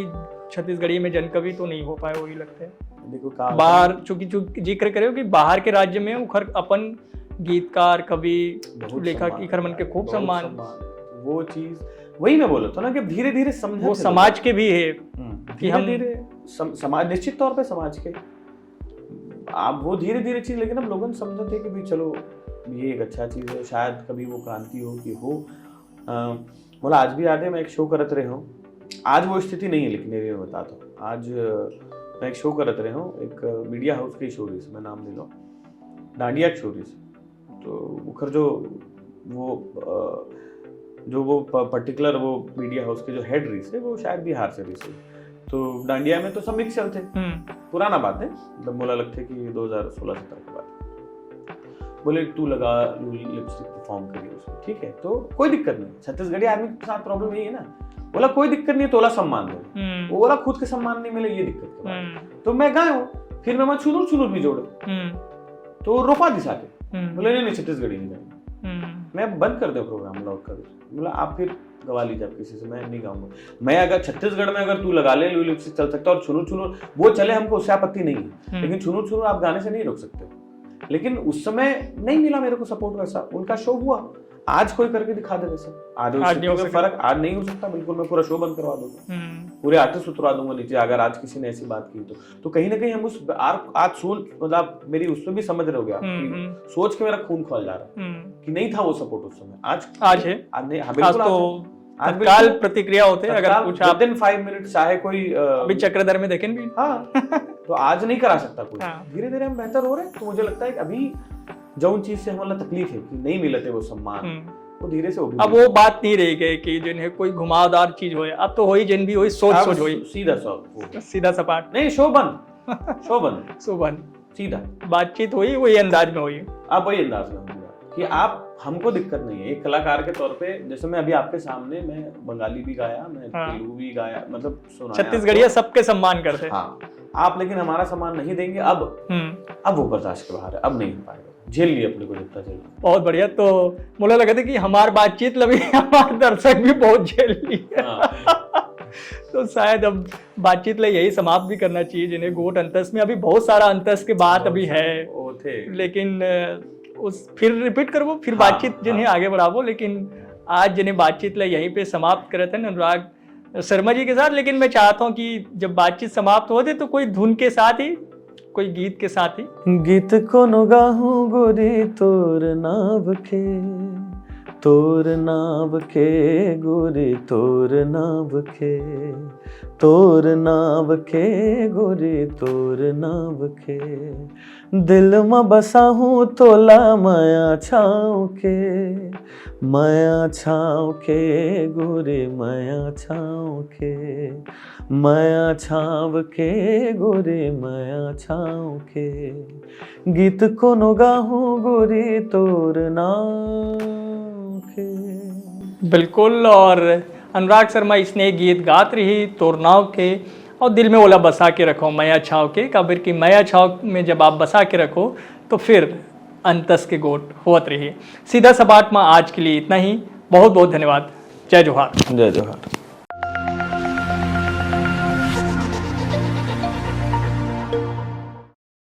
छत्तीसगढ़ी में जन कवि तो नहीं हो पाए, वही लगता है। देखो बाहर चूंकि जिक्र करे कि बाहर के राज्य में उखर अपन गीतकार कवि लेखक इखर मन के खूब सम्मान, वो चीज वही मैं बोला था ना कि धीरे धीरे समझ, वो समाज के भी है कि हम धीरे समाज, निश्चित तौर पे समाज के आप वो धीरे धीरे चीज, लेकिन अब लोगों समझते हैं कि भाई चलो ये एक अच्छा चीज है, शायद कभी वो क्रांति हो कि हो। बोला आज भी याद है मैं एक शो करत रहे हूँ, आज वो स्थिति नहीं है, लेकिन ये मैं बताता हूँ। आज मैं एक शो करत रहे हूँ, एक मीडिया हाउस की शोरी से, मैं नाम ले लो, डांडिया की शोरी से। तो उखर जो वो पर्टिकुलर वो मीडिया हाउस के जो हेड रही से, वो शायद बिहार से रही से। तो डांडिया में तो सब मिक्स चलते, पुराना बात है, मतलब बोला लगता है कि 2016-17 की बात। बोले तू लगा लिपस्टिक परफॉर्म करिए उसमें, ठीक है, तो कोई दिक्कत नहीं। छत्तीसगढ़ी आदमी के साथ प्रॉब्लम यही है ना, बोला कोई दिक्कत नहीं, तोला सम्मान दो। वो बोला खुद के सम्मान नहीं मिले, ये दिक्कत की बात। तो मैं गया हूँ, फिर मैं छुनूर भी जोड़ो, तो रोपा दिशा के, बोले नहीं छत्तीसगढ़ी नहीं गाएंगे, मैं बंद कर दे प्रोग्राम लॉक कर। बोला आप फिर गवा लीजिए आप किसी से, मैं नहीं गाऊंगा। मैं अगर छत्तीसगढ़ में अगर तू लगा ले लुई लिपस्टिक चल सकता है, और छुनूर वो चले, हमको उससे आपत्ति नहीं है, लेकिन छुनूर आप गाने से नहीं रोक सकते। लेकिन उस समय नहीं मिला मेरे को सपोर्ट वैसा, उनका शो हुआ, आज कोई करके दिखा दे वैसा, आज में फर्क आज नहीं हो सकता, बिल्कुल मैं पूरा शो बंद करवा दूंगा, पूरे आर्टिस्ट उतरवा दूंगा नीचे, अगर आज किसी ने ऐसी बात की तो कहीं ना कहीं हम उस आज सोच, मतलब मेरी उसमें भी समझ रहे हो गया, सोच के मेरा खून खोल जा रहा कि नहीं था वो सपोर्ट उस समय, आज है, आज काल प्रतिक्रिया होते, अगर कुछ आप दिन 5 मिनट चाहे कोई अभी चक्रधर में देखें भी, हाँ तो आज नहीं करा सकता कोई। धीरे धीरे हम बेहतर हो रहे हैं, तो मुझे लगता है कि अभी जो उन चीज से हमारा तकलीफ है कि नहीं मिलते वो सम्मान, वो धीरे से अब वो बात नहीं रही गई कि जिन्हें कोई घुमावदार चीज हो, अब तो वही जिन भी वही सोच हो, सीधा सपाट नहीं, शो बंद सीधा बातचीत हुई, वही अंदाज में हुई, अब वही अंदाज में होगा कि आप हमको दिक्कत नहीं है एक कलाकार के तौर पे। जैसे मैं अभी आपके सामने, मैं बंगाली भी गाया, मैं तेलुगु भी गाया, मतलब छत्तीसगढ़िया सबके सम्मान करते, हाँ आप, लेकिन हमारा सम्मान नहीं देंगे, अब वो बर्दाश्त के बाहर है, अब नहीं हो पाएगा। झेल लिया अपने को जितना झेलना। बहुत बढ़िया। तो मुझे लगा था कि हमारी बातचीत लगी, हमारे दर्शक भी बहुत झेल लिए। तो शायद अब बातचीत ले यही समाप्त भी करना चाहिए, जिन्हें गोट अंतस में अभी बहुत सारा अंतस के बात अभी है, वो थे लेकिन उस फिर रिपीट करवो, फिर बातचीत जिन्हें आगे बढ़ावो। लेकिन आज जिन्हें बातचीत ले यहीं पे समाप्त करे थे अनुराग शर्मा जी के साथ। लेकिन मैं चाहता हूँ कि जब बातचीत समाप्त होते तो कोई धुन के साथ ही, कोई गीत के साथ ही। गीत को गाहूं गोरी तोर नाव के, तोर नाव के गोरी तोर नाव के, तोर नाव के गोरी तोर नाव के, दिल में बसा हूँ तोला माया छाँव के, माया छाँव के गोरी माया छाँव के, माया छाँव के गोरी माया छाँव के, गीत को गाहूं गोरी तोर नाव के। बिल्कुल। और अनुराग शर्मा इसने गीत गात रही तोर नाव के, और दिल में ओला बसा के रखो माया छाव के। कबीर की माया छाव में जब आप बसा के रखो तो फिर अंतस के गोट होत रही। सीधा सपाट में आज के लिए इतना ही। बहुत बहुत धन्यवाद। जय जोहार। जय जोहार।